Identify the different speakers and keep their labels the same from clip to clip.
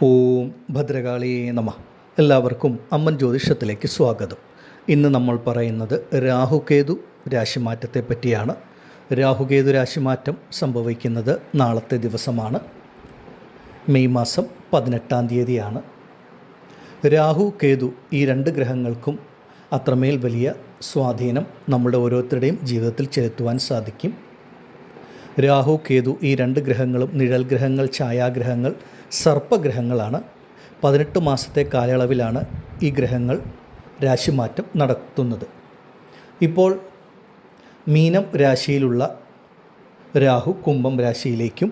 Speaker 1: ഓം ഭദ്രകാളി നമഃ. എല്ലാവർക്കും അമ്മൻ ജ്യോതിഷത്തിലേക്ക് സ്വാഗതം. ഇന്ന് നമ്മൾ പറയുന്നത് രാഹുകേതു രാശിമാറ്റത്തെ പറ്റിയാണ്. രാഹുകേതു രാശിമാറ്റം സംഭവിക്കുന്നത് നാളത്തെ ദിവസമാണ്. മെയ് മാസം 18-ാം തീയതിയാണ്. രാഹു കേതു ഈ രണ്ട് ഗ്രഹങ്ങൾക്കും അത്രമേൽ വലിയ സ്വാധീനം നമ്മുടെ ഓരോരുത്തരുടെയും ജീവിതത്തിൽ ചെലുത്തുവാൻ സാധിക്കും. രാഹു കേതു ഈ രണ്ട് ഗ്രഹങ്ങളും നിഴൽ ഗ്രഹങ്ങൾ, ഛായാഗ്രഹങ്ങൾ, സർപ്പഗ്രഹങ്ങളാണ്. 18 മാസത്തെ കാലയളവിലാണ് ഈ ഗ്രഹങ്ങൾ രാശിമാറ്റം നടത്തുന്നത്. ഇപ്പോൾ മീനം രാശിയിലുള്ള രാഹു കുംഭം രാശിയിലേക്കും,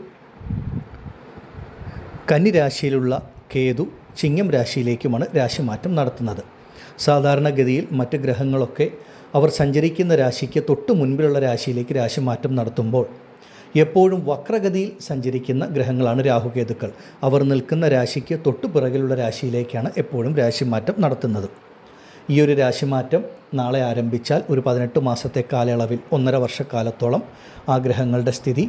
Speaker 1: കന്നി രാശിയിലുള്ള കേതു ചിങ്ങം രാശിയിലേക്കുമാണ് രാശിമാറ്റം നടത്തുന്നത്. സാധാരണഗതിയിൽ മറ്റ് ഗ്രഹങ്ങളൊക്കെ അവർ സഞ്ചരിക്കുന്ന രാശിക്ക് തൊട്ട് മുൻപിലുള്ള രാശിയിലേക്ക് രാശിമാറ്റം നടത്തുമ്പോൾ എപ്പോഴും വക്രഗതിയിൽ സഞ്ചരിക്കുന്ന ഗ്രഹങ്ങളാണ് രാഹുകേതുക്കൾ. അവർ നിൽക്കുന്ന രാശിക്ക് തൊട്ടു പിറകിലുള്ള രാശിയിലേക്കാണ് എപ്പോഴും രാശിമാറ്റം നടത്തുന്നത്. ഈ ഒരു രാശിമാറ്റം നാളെ ആരംഭിച്ചാൽ ഒരു 18 മാസത്തെ കാലയളവിൽ 1.5 വർഷക്കാലത്തോളം ആ ഗ്രഹങ്ങളുടെ സ്ഥിതി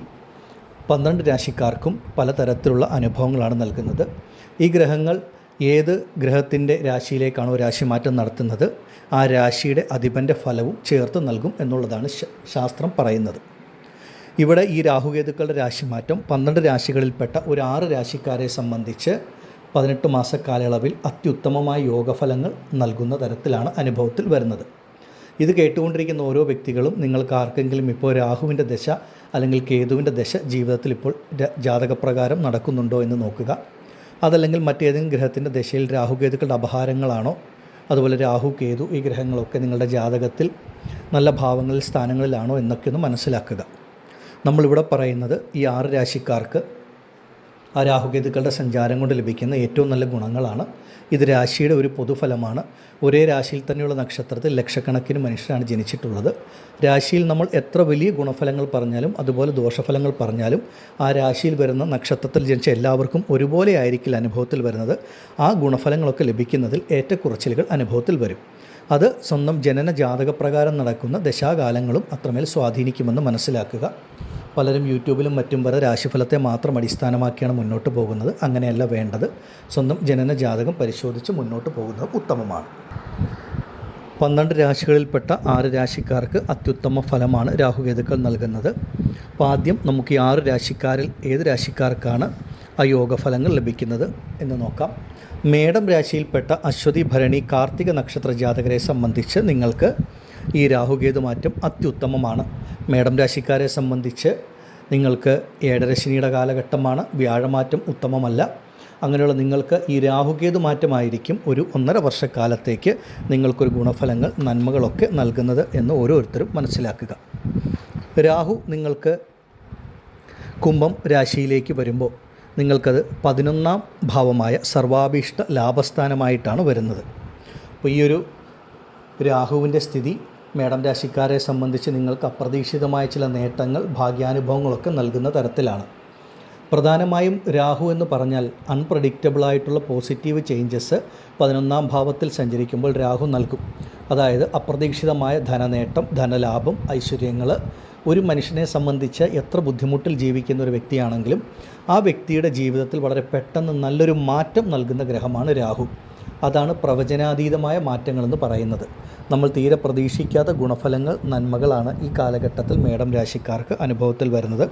Speaker 1: 12 രാശിക്കാർക്കും പലതരത്തിലുള്ള അനുഭവങ്ങളാണ് നൽകുന്നത്. ഈ ഗ്രഹങ്ങൾ ഏത് ഗ്രഹത്തിൻ്റെ രാശിയിലേക്കാണോ രാശിമാറ്റം നടത്തുന്നത് ആ രാശിയുടെ അധിപൻ്റെ ഫലവും ചേർത്ത് നൽകും എന്നുള്ളതാണ് ശാസ്ത്രം പറയുന്നത്. ഇവിടെ ഈ രാഹുകേതുക്കളുടെ രാശിമാറ്റം 12 രാശികളിൽപ്പെട്ട ഒരു 6 രാശിക്കാരെ സംബന്ധിച്ച് 18 മാസ കാലയളവിൽ അത്യുത്തമമായ യോഗഫലങ്ങൾ നൽകുന്ന തരത്തിലാണ് അനുഭവത്തിൽ വരുന്നത്. ഇത് കേട്ടുകൊണ്ടിരിക്കുന്ന ഓരോ വ്യക്തികളും നിങ്ങൾക്ക് ആർക്കെങ്കിലും ഇപ്പോൾ രാഹുവിൻ്റെ ദശ അല്ലെങ്കിൽ കേതുവിൻ്റെ ദശ ജീവിതത്തിൽ ഇപ്പോൾ ജാതകപ്രകാരം നടക്കുന്നുണ്ടോ എന്ന് നോക്കുക. അതല്ലെങ്കിൽ മറ്റേതെങ്കിലും ഗ്രഹത്തിൻ്റെ ദശയിൽ രാഹുകേതുക്കളുടെ അപഹാരങ്ങളാണോ, അതുപോലെ രാഹു കേതു ഈ ഗ്രഹങ്ങളൊക്കെ നിങ്ങളുടെ ജാതകത്തിൽ നല്ല ഭാവങ്ങളിൽ സ്ഥാനങ്ങളിലാണോ എന്നൊക്കെ ഒന്ന് മനസ്സിലാക്കുക. നമ്മളിവിടെ പറയുന്നത് ഈ 6 രാശിക്കാർക്ക് ആ രാഹുകേതുക്കളുടെ സഞ്ചാരം കൊണ്ട് ലഭിക്കുന്ന ഏറ്റവും നല്ല ഗുണങ്ങളാണ്. ഇത് രാശിയുടെ ഒരു പൊതുഫലമാണ്. ഒരേ രാശിയിൽ തന്നെയുള്ള നക്ഷത്രത്തിൽ ലക്ഷക്കണക്കിന് മനുഷ്യരാണ് ജനിച്ചിട്ടുള്ളത്. രാശിയിൽ നമ്മൾ എത്ര വലിയ ഗുണഫലങ്ങൾ പറഞ്ഞാലും അതുപോലെ ദോഷഫലങ്ങൾ പറഞ്ഞാലും ആ രാശിയിൽ വരുന്ന നക്ഷത്രത്തിൽ ജനിച്ച എല്ലാവർക്കും ഒരുപോലെ ആയിരിക്കില്ല അനുഭവത്തിൽ വരുന്നത്. ആ ഗുണഫലങ്ങളൊക്കെ ലഭിക്കുന്നതിൽ ഏറ്റക്കുറച്ചിലുകൾ അനുഭവത്തിൽ വരും. അത് സ്വന്തം ജനന ജാതകപ്രകാരം നടക്കുന്ന ദശാകാലങ്ങളും അത്രമേൽ സ്വാധീനിക്കുമെന്ന് മനസ്സിലാക്കുക. പലരും യൂട്യൂബിലും മറ്റും വരെ രാശിഫലത്തെ മാത്രം അടിസ്ഥാനമാക്കിയാണ് മുന്നോട്ട് പോകുന്നത്. അങ്ങനെയല്ല വേണ്ടത്. സ്വന്തം ജനന ജാതകം പരിശോധിച്ച് മുന്നോട്ട് പോകുന്നത് ഉത്തമമാണ്. 12 രാശികളിൽപ്പെട്ട 6 രാശിക്കാർക്ക് അത്യുത്തമ ഫലമാണ് രാഹുകേതുക്കൾ നൽകുന്നത്. അപ്പോൾ ആദ്യം നമുക്ക് ഈ 6 രാശിക്കാരിൽ ഏത് രാശിക്കാർക്കാണ് ആ യോഗഫലങ്ങൾ ലഭിക്കുന്നത് എന്ന് നോക്കാം. മേടം രാശിയിൽപ്പെട്ട അശ്വതി, ഭരണി, കാർത്തിക നക്ഷത്ര ജാതകരെ സംബന്ധിച്ച് നിങ്ങൾക്ക് ഈ രാഹുകേതു മാറ്റം അത്യുത്തമമാണ്. മേടം രാശിക്കാരെ സംബന്ധിച്ച് നിങ്ങൾക്ക് ഏഴരശനിയുടെ കാലഘട്ടമാണ്. വ്യാഴമാറ്റം ഉത്തമമല്ല. അങ്ങനെയുള്ള നിങ്ങൾക്ക് ഈ രാഹുകേതു മാറ്റമായിരിക്കും ഒരു 1.5 വർഷക്കാലത്തേക്ക് നിങ്ങൾക്കൊരു ഗുണഫലങ്ങൾ, നന്മകളൊക്കെ നൽകുന്നത് എന്ന് ഓരോരുത്തരും മനസ്സിലാക്കുക. രാഹു നിങ്ങൾക്ക് കുംഭം രാശിയിലേക്ക് വരുമ്പോൾ നിങ്ങൾക്കത് 11-ാം ഭാവമായ സർവാഭീഷ്ട ലാഭസ്ഥാനമായിട്ടാണ് വരുന്നത്. അപ്പോൾ ഈ ഒരു രാഹുവിൻ്റെ സ്ഥിതി മേടം രാശിക്കാരെ സംബന്ധിച്ച് നിങ്ങൾക്ക് അപ്രതീക്ഷിതമായ ചില നേട്ടങ്ങൾ, ഭാഗ്യാനുഭവങ്ങളൊക്കെ നൽകുന്ന തരത്തിലാണ്. പ്രധാനമായും രാഹു എന്ന് പറഞ്ഞാൽ അൺപ്രഡിക്റ്റബിളായിട്ടുള്ള പോസിറ്റീവ് ചേഞ്ചസ് 11-ാം ഭാവത്തിൽ സഞ്ചരിക്കുമ്പോൾ രാഹു നൽകും. അതായത് അപ്രതീക്ഷിതമായ ധനനേട്ടം, ധനലാഭം, ഐശ്വര്യങ്ങൾ. ഒരു മനുഷ്യനെ സംബന്ധിച്ച് എത്ര ബുദ്ധിമുട്ടിൽ ജീവിക്കുന്ന ഒരു വ്യക്തിയാണെങ്കിലും ആ വ്യക്തിയുടെ ജീവിതത്തിൽ വളരെ പെട്ടെന്ന് നല്ലൊരു മാറ്റം നൽകുന്ന ഗ്രഹമാണ് രാഹു. അതാണ് പ്രവചനാതീതമായ മാറ്റങ്ങളെന്ന് പറയുന്നത്. നമ്മൾ തീരെ പ്രതീക്ഷിക്കാത്ത ഗുണഫലങ്ങൾ, നന്മകളാണ് ഈ കാലഘട്ടത്തിൽ മേടം രാശിക്കാർക്ക് അനുഭവത്തിൽ വരുന്നത്.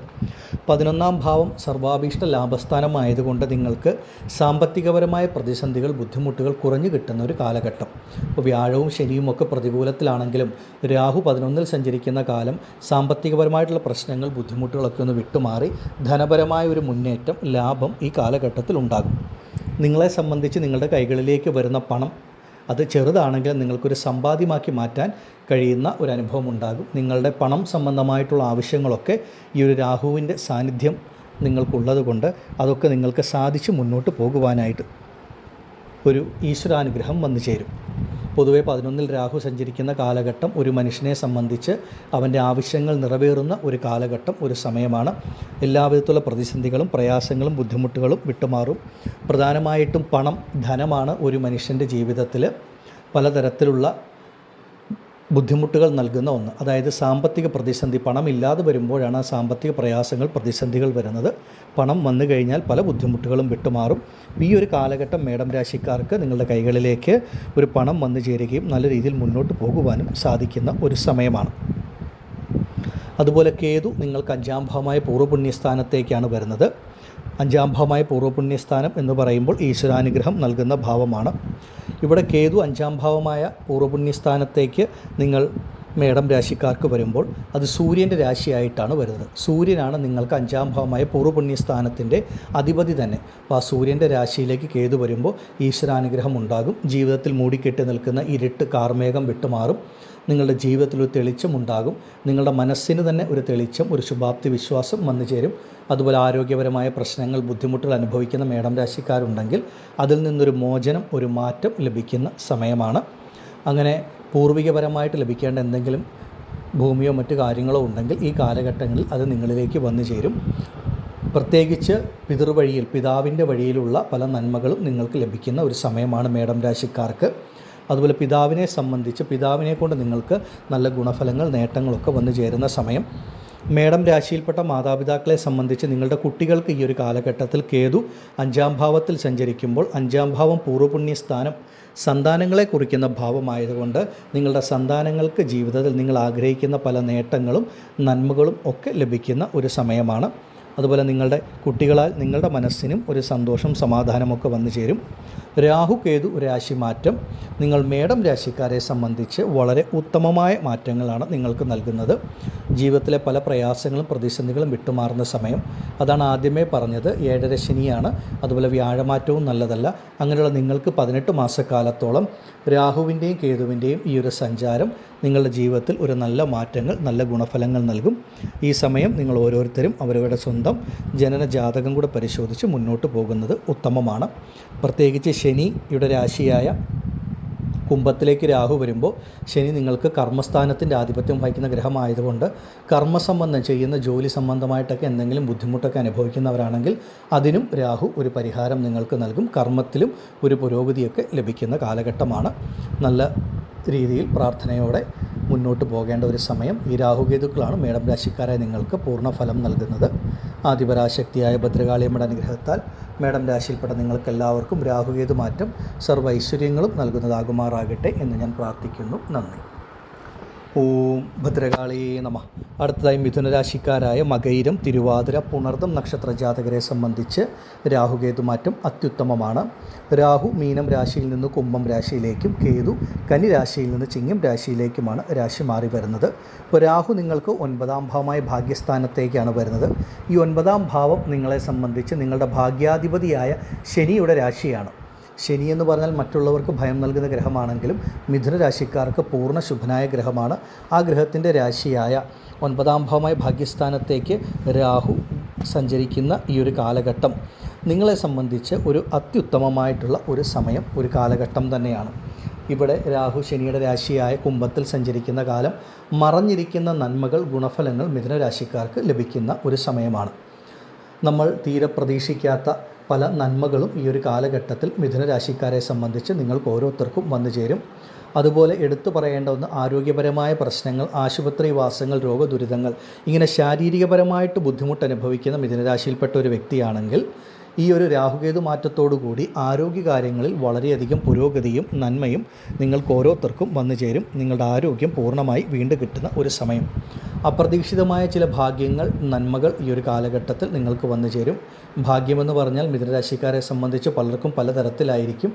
Speaker 1: 11-ാം ഭാവം സർവാഭീഷ്ട ലാഭസ്ഥാനമായതുകൊണ്ട് നിങ്ങൾക്ക് സാമ്പത്തികപരമായ പ്രതിസന്ധികൾ, ബുദ്ധിമുട്ടുകൾ കുറഞ്ഞു കിട്ടുന്ന ഒരു കാലഘട്ടം. ഇപ്പോൾ വ്യാഴവും ശനിയും ഒക്കെ പ്രതികൂലത്തിലാണെങ്കിലും രാഹു 11-ൽ സഞ്ചരിക്കുന്ന കാലം സാമ്പത്തികപരമായിട്ടുള്ള പ്രശ്നങ്ങൾ, ബുദ്ധിമുട്ടുകളൊക്കെ ഒന്ന് വിട്ടുമാറി ധനപരമായ ഒരു മുന്നേറ്റം, ലാഭം ഈ കാലഘട്ടത്തിൽ ഉണ്ടാകും. നിങ്ങളെ സംബന്ധിച്ച് നിങ്ങളുടെ കൈകളിലേക്ക് വരുന്ന പണം അത് ചെറുതാണെങ്കിലും നിങ്ങൾക്കൊരു സമ്പാദ്യമാക്കി മാറ്റാൻ കഴിയുന്ന ഒരു അനുഭവം ഉണ്ടാകും. നിങ്ങളുടെ പണം സംബന്ധമായിട്ടുള്ള ആവശ്യങ്ങളൊക്കെ ഈ ഒരു രാഹുവിൻ്റെ സാന്നിധ്യം നിങ്ങൾക്കുള്ളത് കൊണ്ട് അതൊക്കെ നിങ്ങൾക്ക് സാധിച്ച് മുന്നോട്ട് പോകുവാനായിട്ട് ഒരു ഈശ്വരാനുഗ്രഹം വന്നു ചേരും. പൊതുവെ 11-ൽ രാഹു സഞ്ചരിക്കുന്ന കാലഘട്ടം ഒരു മനുഷ്യനെ സംബന്ധിച്ച് അവൻ്റെ ആവശ്യങ്ങൾ നിറവേറുന്ന ഒരു കാലഘട്ടം, ഒരു സമയമാണ്. എല്ലാവിധത്തിലുള്ള പ്രതിസന്ധികളും, പ്രയാസങ്ങളും, ബുദ്ധിമുട്ടുകളും വിട്ടുമാറും. പ്രധാനമായിട്ടും പണം, ധനമാണ് ഒരു മനുഷ്യൻ്റെ ജീവിതത്തിൽ പലതരത്തിലുള്ള ബുദ്ധിമുട്ടുകൾ നൽകുന്ന ഒന്ന്. അതായത് സാമ്പത്തിക പ്രതിസന്ധി. പണമില്ലാതെ വരുമ്പോഴാണ് ആ സാമ്പത്തിക പ്രയാസങ്ങൾ, പ്രതിസന്ധികൾ വരുന്നത്. പണം വന്നു കഴിഞ്ഞാൽ പല ബുദ്ധിമുട്ടുകളും വിട്ടുമാറും. ഈ ഒരു കാലഘട്ടം മേടം രാശിക്കാർക്ക് നിങ്ങളുടെ കൈകളിലേക്ക് ഒരു പണം വന്നു ചേരുകയും നല്ല രീതിയിൽ മുന്നോട്ട് പോകുവാനും സാധിക്കുന്ന ഒരു സമയമാണ്. അതുപോലെ കേതു നിങ്ങൾക്ക് 5-ാം ഭാവമായ പൂർവ്വപുണ്യസ്ഥാനത്തേക്കാണ് വരുന്നത്. 5-ാം ഭാവമായ പൂർവ്വപുണ്യസ്ഥാനം എന്ന് പറയുമ്പോൾ ഈശ്വരാനുഗ്രഹം നൽകുന്ന ഭാവമാണ്. ഇവിടെ കേതു 5-ാം ഭാവമായ പൂർവ്വപുണ്യസ്ഥാനത്തേക്ക് നിങ്ങൾ മേടം രാശിക്കാർക്ക് വരുമ്പോൾ അത് സൂര്യൻ്റെ രാശിയായിട്ടാണ് വരുന്നത്. സൂര്യനാണ് നിങ്ങൾക്ക് 5-ാം ഭാവമായ പൂർവ്വപുണ്യസ്ഥാനത്തിൻ്റെ അധിപതി തന്നെ. അപ്പോൾ ആ സൂര്യൻ്റെ രാശിയിലേക്ക് കേതു വരുമ്പോൾ ഈശ്വരാനുഗ്രഹം ഉണ്ടാകും. ജീവിതത്തിൽ മൂടിക്കെട്ടി നിൽക്കുന്ന ഇരുട്ട് കാർമേഘം വിട്ടുമാറും. നിങ്ങളുടെ ജീവിതത്തിൽ ഒരു തെളിച്ചം ഉണ്ടാകും. നിങ്ങളുടെ മനസ്സിന് തന്നെ ഒരു തെളിച്ചം, ഒരു ശുഭാപ്തി വിശ്വാസം വന്നു ചേരും. അതുപോലെ ആരോഗ്യപരമായ പ്രശ്നങ്ങൾ, ബുദ്ധിമുട്ടുകൾ അനുഭവിക്കുന്ന മേടം രാശിക്കാരുണ്ടെങ്കിൽ അതിൽ നിന്നൊരു മോചനം, ഒരു മാറ്റം ലഭിക്കുന്ന സമയമാണ്. അങ്ങനെ പൂർവികപരമായിട്ട് ലഭിക്കേണ്ട എന്തെങ്കിലും ഭൂമിയോ മറ്റു കാര്യങ്ങളോ ഉണ്ടെങ്കിൽ ഈ കാലഘട്ടങ്ങളിൽ അത് നിങ്ങളിലേക്ക് വന്നു ചേരും. പ്രത്യേകിച്ച് പിതൃവഴിയിൽ, പിതാവിൻ്റെ വഴിയിലുള്ള പല നന്മകളും നിങ്ങൾക്ക് ലഭിക്കുന്ന ഒരു സമയമാണ് മേടം രാശിക്കാർക്ക്. അതുപോലെ പിതാവിനെ സംബന്ധിച്ച്, പിതാവിനെ കൊണ്ട് നിങ്ങൾക്ക് നല്ല ഗുണഫലങ്ങൾ, നേട്ടങ്ങളൊക്കെ വന്നു ചേരുന്ന സമയം. മേടം രാശിയിൽപ്പെട്ട മാതാപിതാക്കളെ സംബന്ധിച്ച് നിങ്ങളുടെ കുട്ടികൾക്ക് ഈ ഒരു കാലഘട്ടത്തിൽ കേതു 5-ാം ഭാവത്തിൽ സഞ്ചരിക്കുമ്പോൾ, 5-ാം ഭാവം പൂർവ്വപുണ്യസ്ഥാനം സന്താനങ്ങളെ കുറിക്കുന്ന ഭാവമായതുകൊണ്ട് നിങ്ങളുടെ സന്താനങ്ങൾക്ക് ജീവിതത്തിൽ നിങ്ങൾ ആഗ്രഹിക്കുന്ന പല നേട്ടങ്ങളും നന്മകളും ഒക്കെ ലഭിക്കുന്ന ഒരു സമയമാണ്. അതുപോലെ നിങ്ങളുടെ കുട്ടികളാൽ നിങ്ങളുടെ മനസ്സിനും ഒരു സന്തോഷം, സമാധാനമൊക്കെ വന്നു ചേരും. രാഹു കേതു രാശിമാറ്റം നിങ്ങൾ മേടം രാശിക്കാരെ സംബന്ധിച്ച് വളരെ ഉത്തമമായ മാറ്റങ്ങളാണ് നിങ്ങൾക്ക് നൽകുന്നത്. ജീവിതത്തിലെ പല പ്രയാസങ്ങളും പ്രതിസന്ധികളും വിട്ടുമാറുന്ന സമയം. അതാണ് ആദ്യമേ പറഞ്ഞത്, 7.5 ശനിയാണ്. അതുപോലെ വ്യാഴമാറ്റവും നല്ലതല്ല. അങ്ങനെയുള്ള നിങ്ങൾക്ക് 18 മാസക്കാലത്തോളം രാഹുവിൻ്റെയും കേതുവിൻ്റെയും ഈ ഒരു സഞ്ചാരം നിങ്ങളുടെ ജീവിതത്തിൽ ഒരു നല്ല മാറ്റങ്ങൾ, നല്ല ഗുണഫലങ്ങൾ നൽകും. ഈ സമയം നിങ്ങൾ ഓരോരുത്തരും അവരവരുടെ സ്വന്തം ജനന ജാതകം കൂടെ പരിശോധിച്ച് മുന്നോട്ട് പോകുന്നത് ഉത്തമമാണ്. പ്രത്യേകിച്ച് ശനിയുടെ രാശിയായ കുംഭത്തിലേക്ക് രാഹു വരുമ്പോൾ ശനി നിങ്ങൾക്ക് കർമ്മസ്ഥാനത്തിൻ്റെ ആധിപത്യം വഹിക്കുന്ന ഗ്രഹമായതുകൊണ്ട് കർമ്മസംബന്ധം ചെയ്യുന്ന ജോലി സംബന്ധമായിട്ടൊക്കെ എന്തെങ്കിലും ബുദ്ധിമുട്ടൊക്കെ അനുഭവിക്കുന്നവരാണെങ്കിൽ അതിനും രാഹു ഒരു പരിഹാരം നിങ്ങൾക്ക് നൽകും. കർമ്മത്തിലും ഒരു പുരോഗതിയൊക്കെ ലഭിക്കുന്ന കാലഘട്ടമാണ്. നല്ല രീതിയിൽ പ്രാർത്ഥനയോടെ മുന്നോട്ട് പോകേണ്ട ഒരു സമയം. ഈ രാഹുകേതുക്കളാണ് മേടം രാശിക്കാരായ നിങ്ങൾക്ക് പൂർണ്ണ ഫലം നൽകുന്നത്. ആദിപരാശക്തിയായ ഭദ്രകാളിയമ്മയുടെ അനുഗ്രഹത്താൽ മേടം രാശിയിൽപ്പെട്ട നിങ്ങൾക്കെല്ലാവർക്കും രാഹുകേതു മാറ്റം സർവ്വ ഐശ്വര്യങ്ങളും നൽകുന്നതാകുമാറാകട്ടെ എന്ന് ഞാൻ പ്രാർത്ഥിക്കുന്നു. നന്ദി. ഓം ഭദ്രകാളിയേ നമഃ. അടുത്തതായി മിഥുനരാശിക്കാരായ മകയിരം, തിരുവാതിര, പുണർദം നക്ഷത്ര ജാതകരെ സംബന്ധിച്ച് രാഹുകേതു മാറ്റം അത്യുത്തമമാണ്. രാഹു മീനം രാശിയിൽ നിന്ന് കുംഭം രാശിയിലേക്കും കേതു കന്നി രാശിയിൽ നിന്ന് ചിങ്ങം രാശിയിലേക്കുമാണ് രാശി മാറി വരുന്നത്. ഇപ്പോൾ രാഹു നിങ്ങൾക്ക് 9-ാം ഭാവമായ ഭാഗ്യസ്ഥാനത്തേക്കാണ് വരുന്നത്. ഈ 9-ാം ഭാവം നിങ്ങളെ സംബന്ധിച്ച് നിങ്ങളുടെ ഭാഗ്യാധിപതിയായ ശനിയുടെ രാശിയാണ്. ശനി എന്ന് പറഞ്ഞാൽ മറ്റുള്ളവർക്ക് ഭയം നൽകുന്ന ഗ്രഹമാണെങ്കിലും മിഥുന രാശിക്കാർക്ക് പൂർണ്ണ ശുഭനായ ഗ്രഹമാണ്. ആ ഗ്രഹത്തിൻ്റെ രാശിയായ 9-ാം ഭാവമായ ഭാഗ്യസ്ഥാനത്തേക്ക് രാഹു സഞ്ചരിക്കുന്ന ഈ ഒരു കാലഘട്ടം നിങ്ങളെ സംബന്ധിച്ച് ഒരു അത്യുത്തമമായിട്ടുള്ള ഒരു സമയം, ഒരു കാലഘട്ടം തന്നെയാണ്. ഇവിടെ രാഹു ശനിയുടെ രാശിയായ കുംഭത്തിൽ സഞ്ചരിക്കുന്ന കാലം മറഞ്ഞിരിക്കുന്ന നന്മകൾ, ഗുണഫലങ്ങൾ മിഥുന രാശിക്കാർക്ക് ലഭിക്കുന്ന ഒരു സമയമാണ്. നമ്മൾ തീരെ പ്രതീക്ഷിക്കാത്ത പല നന്മകളും ഈ ഒരു കാലഘട്ടത്തിൽ മിഥുന രാശിക്കാരെ സംബന്ധിച്ച് നിങ്ങൾക്ക് ഓരോരുത്തർക്കും വന്നു ചേരും. അതുപോലെ എടുത്തു പറയേണ്ട ഒന്ന്, ആരോഗ്യപരമായ പ്രശ്നങ്ങൾ, ആശുപത്രി വാസങ്ങൾ, രോഗദുരിതങ്ങൾ, ഇങ്ങനെ ശാരീരികപരമായിട്ട് ബുദ്ധിമുട്ട് അനുഭവിക്കുന്ന മിഥുനരാശിയിൽപ്പെട്ട ഒരു വ്യക്തിയാണെങ്കിൽ ഈ ഒരു രാഹുകേതു മാറ്റത്തോടുകൂടി ആരോഗ്യകാര്യങ്ങളിൽ വളരെയധികം പുരോഗതിയും നന്മയും നിങ്ങൾക്ക് ഓരോരുത്തർക്കും വന്നു ചേരും. നിങ്ങളുടെ ആരോഗ്യം പൂർണ്ണമായി വീണ്ടും കിട്ടുന്ന ഒരു സമയം. അപ്രതീക്ഷിതമായ ചില ഭാഗ്യങ്ങൾ, നന്മകൾ ഈ ഒരു കാലഘട്ടത്തിൽ നിങ്ങൾക്ക് വന്നു ചേരും. ഭാഗ്യമെന്ന് പറഞ്ഞാൽ മിഥുനരാശിക്കാരെ സംബന്ധിച്ച് പലർക്കും പലതരത്തിലായിരിക്കും.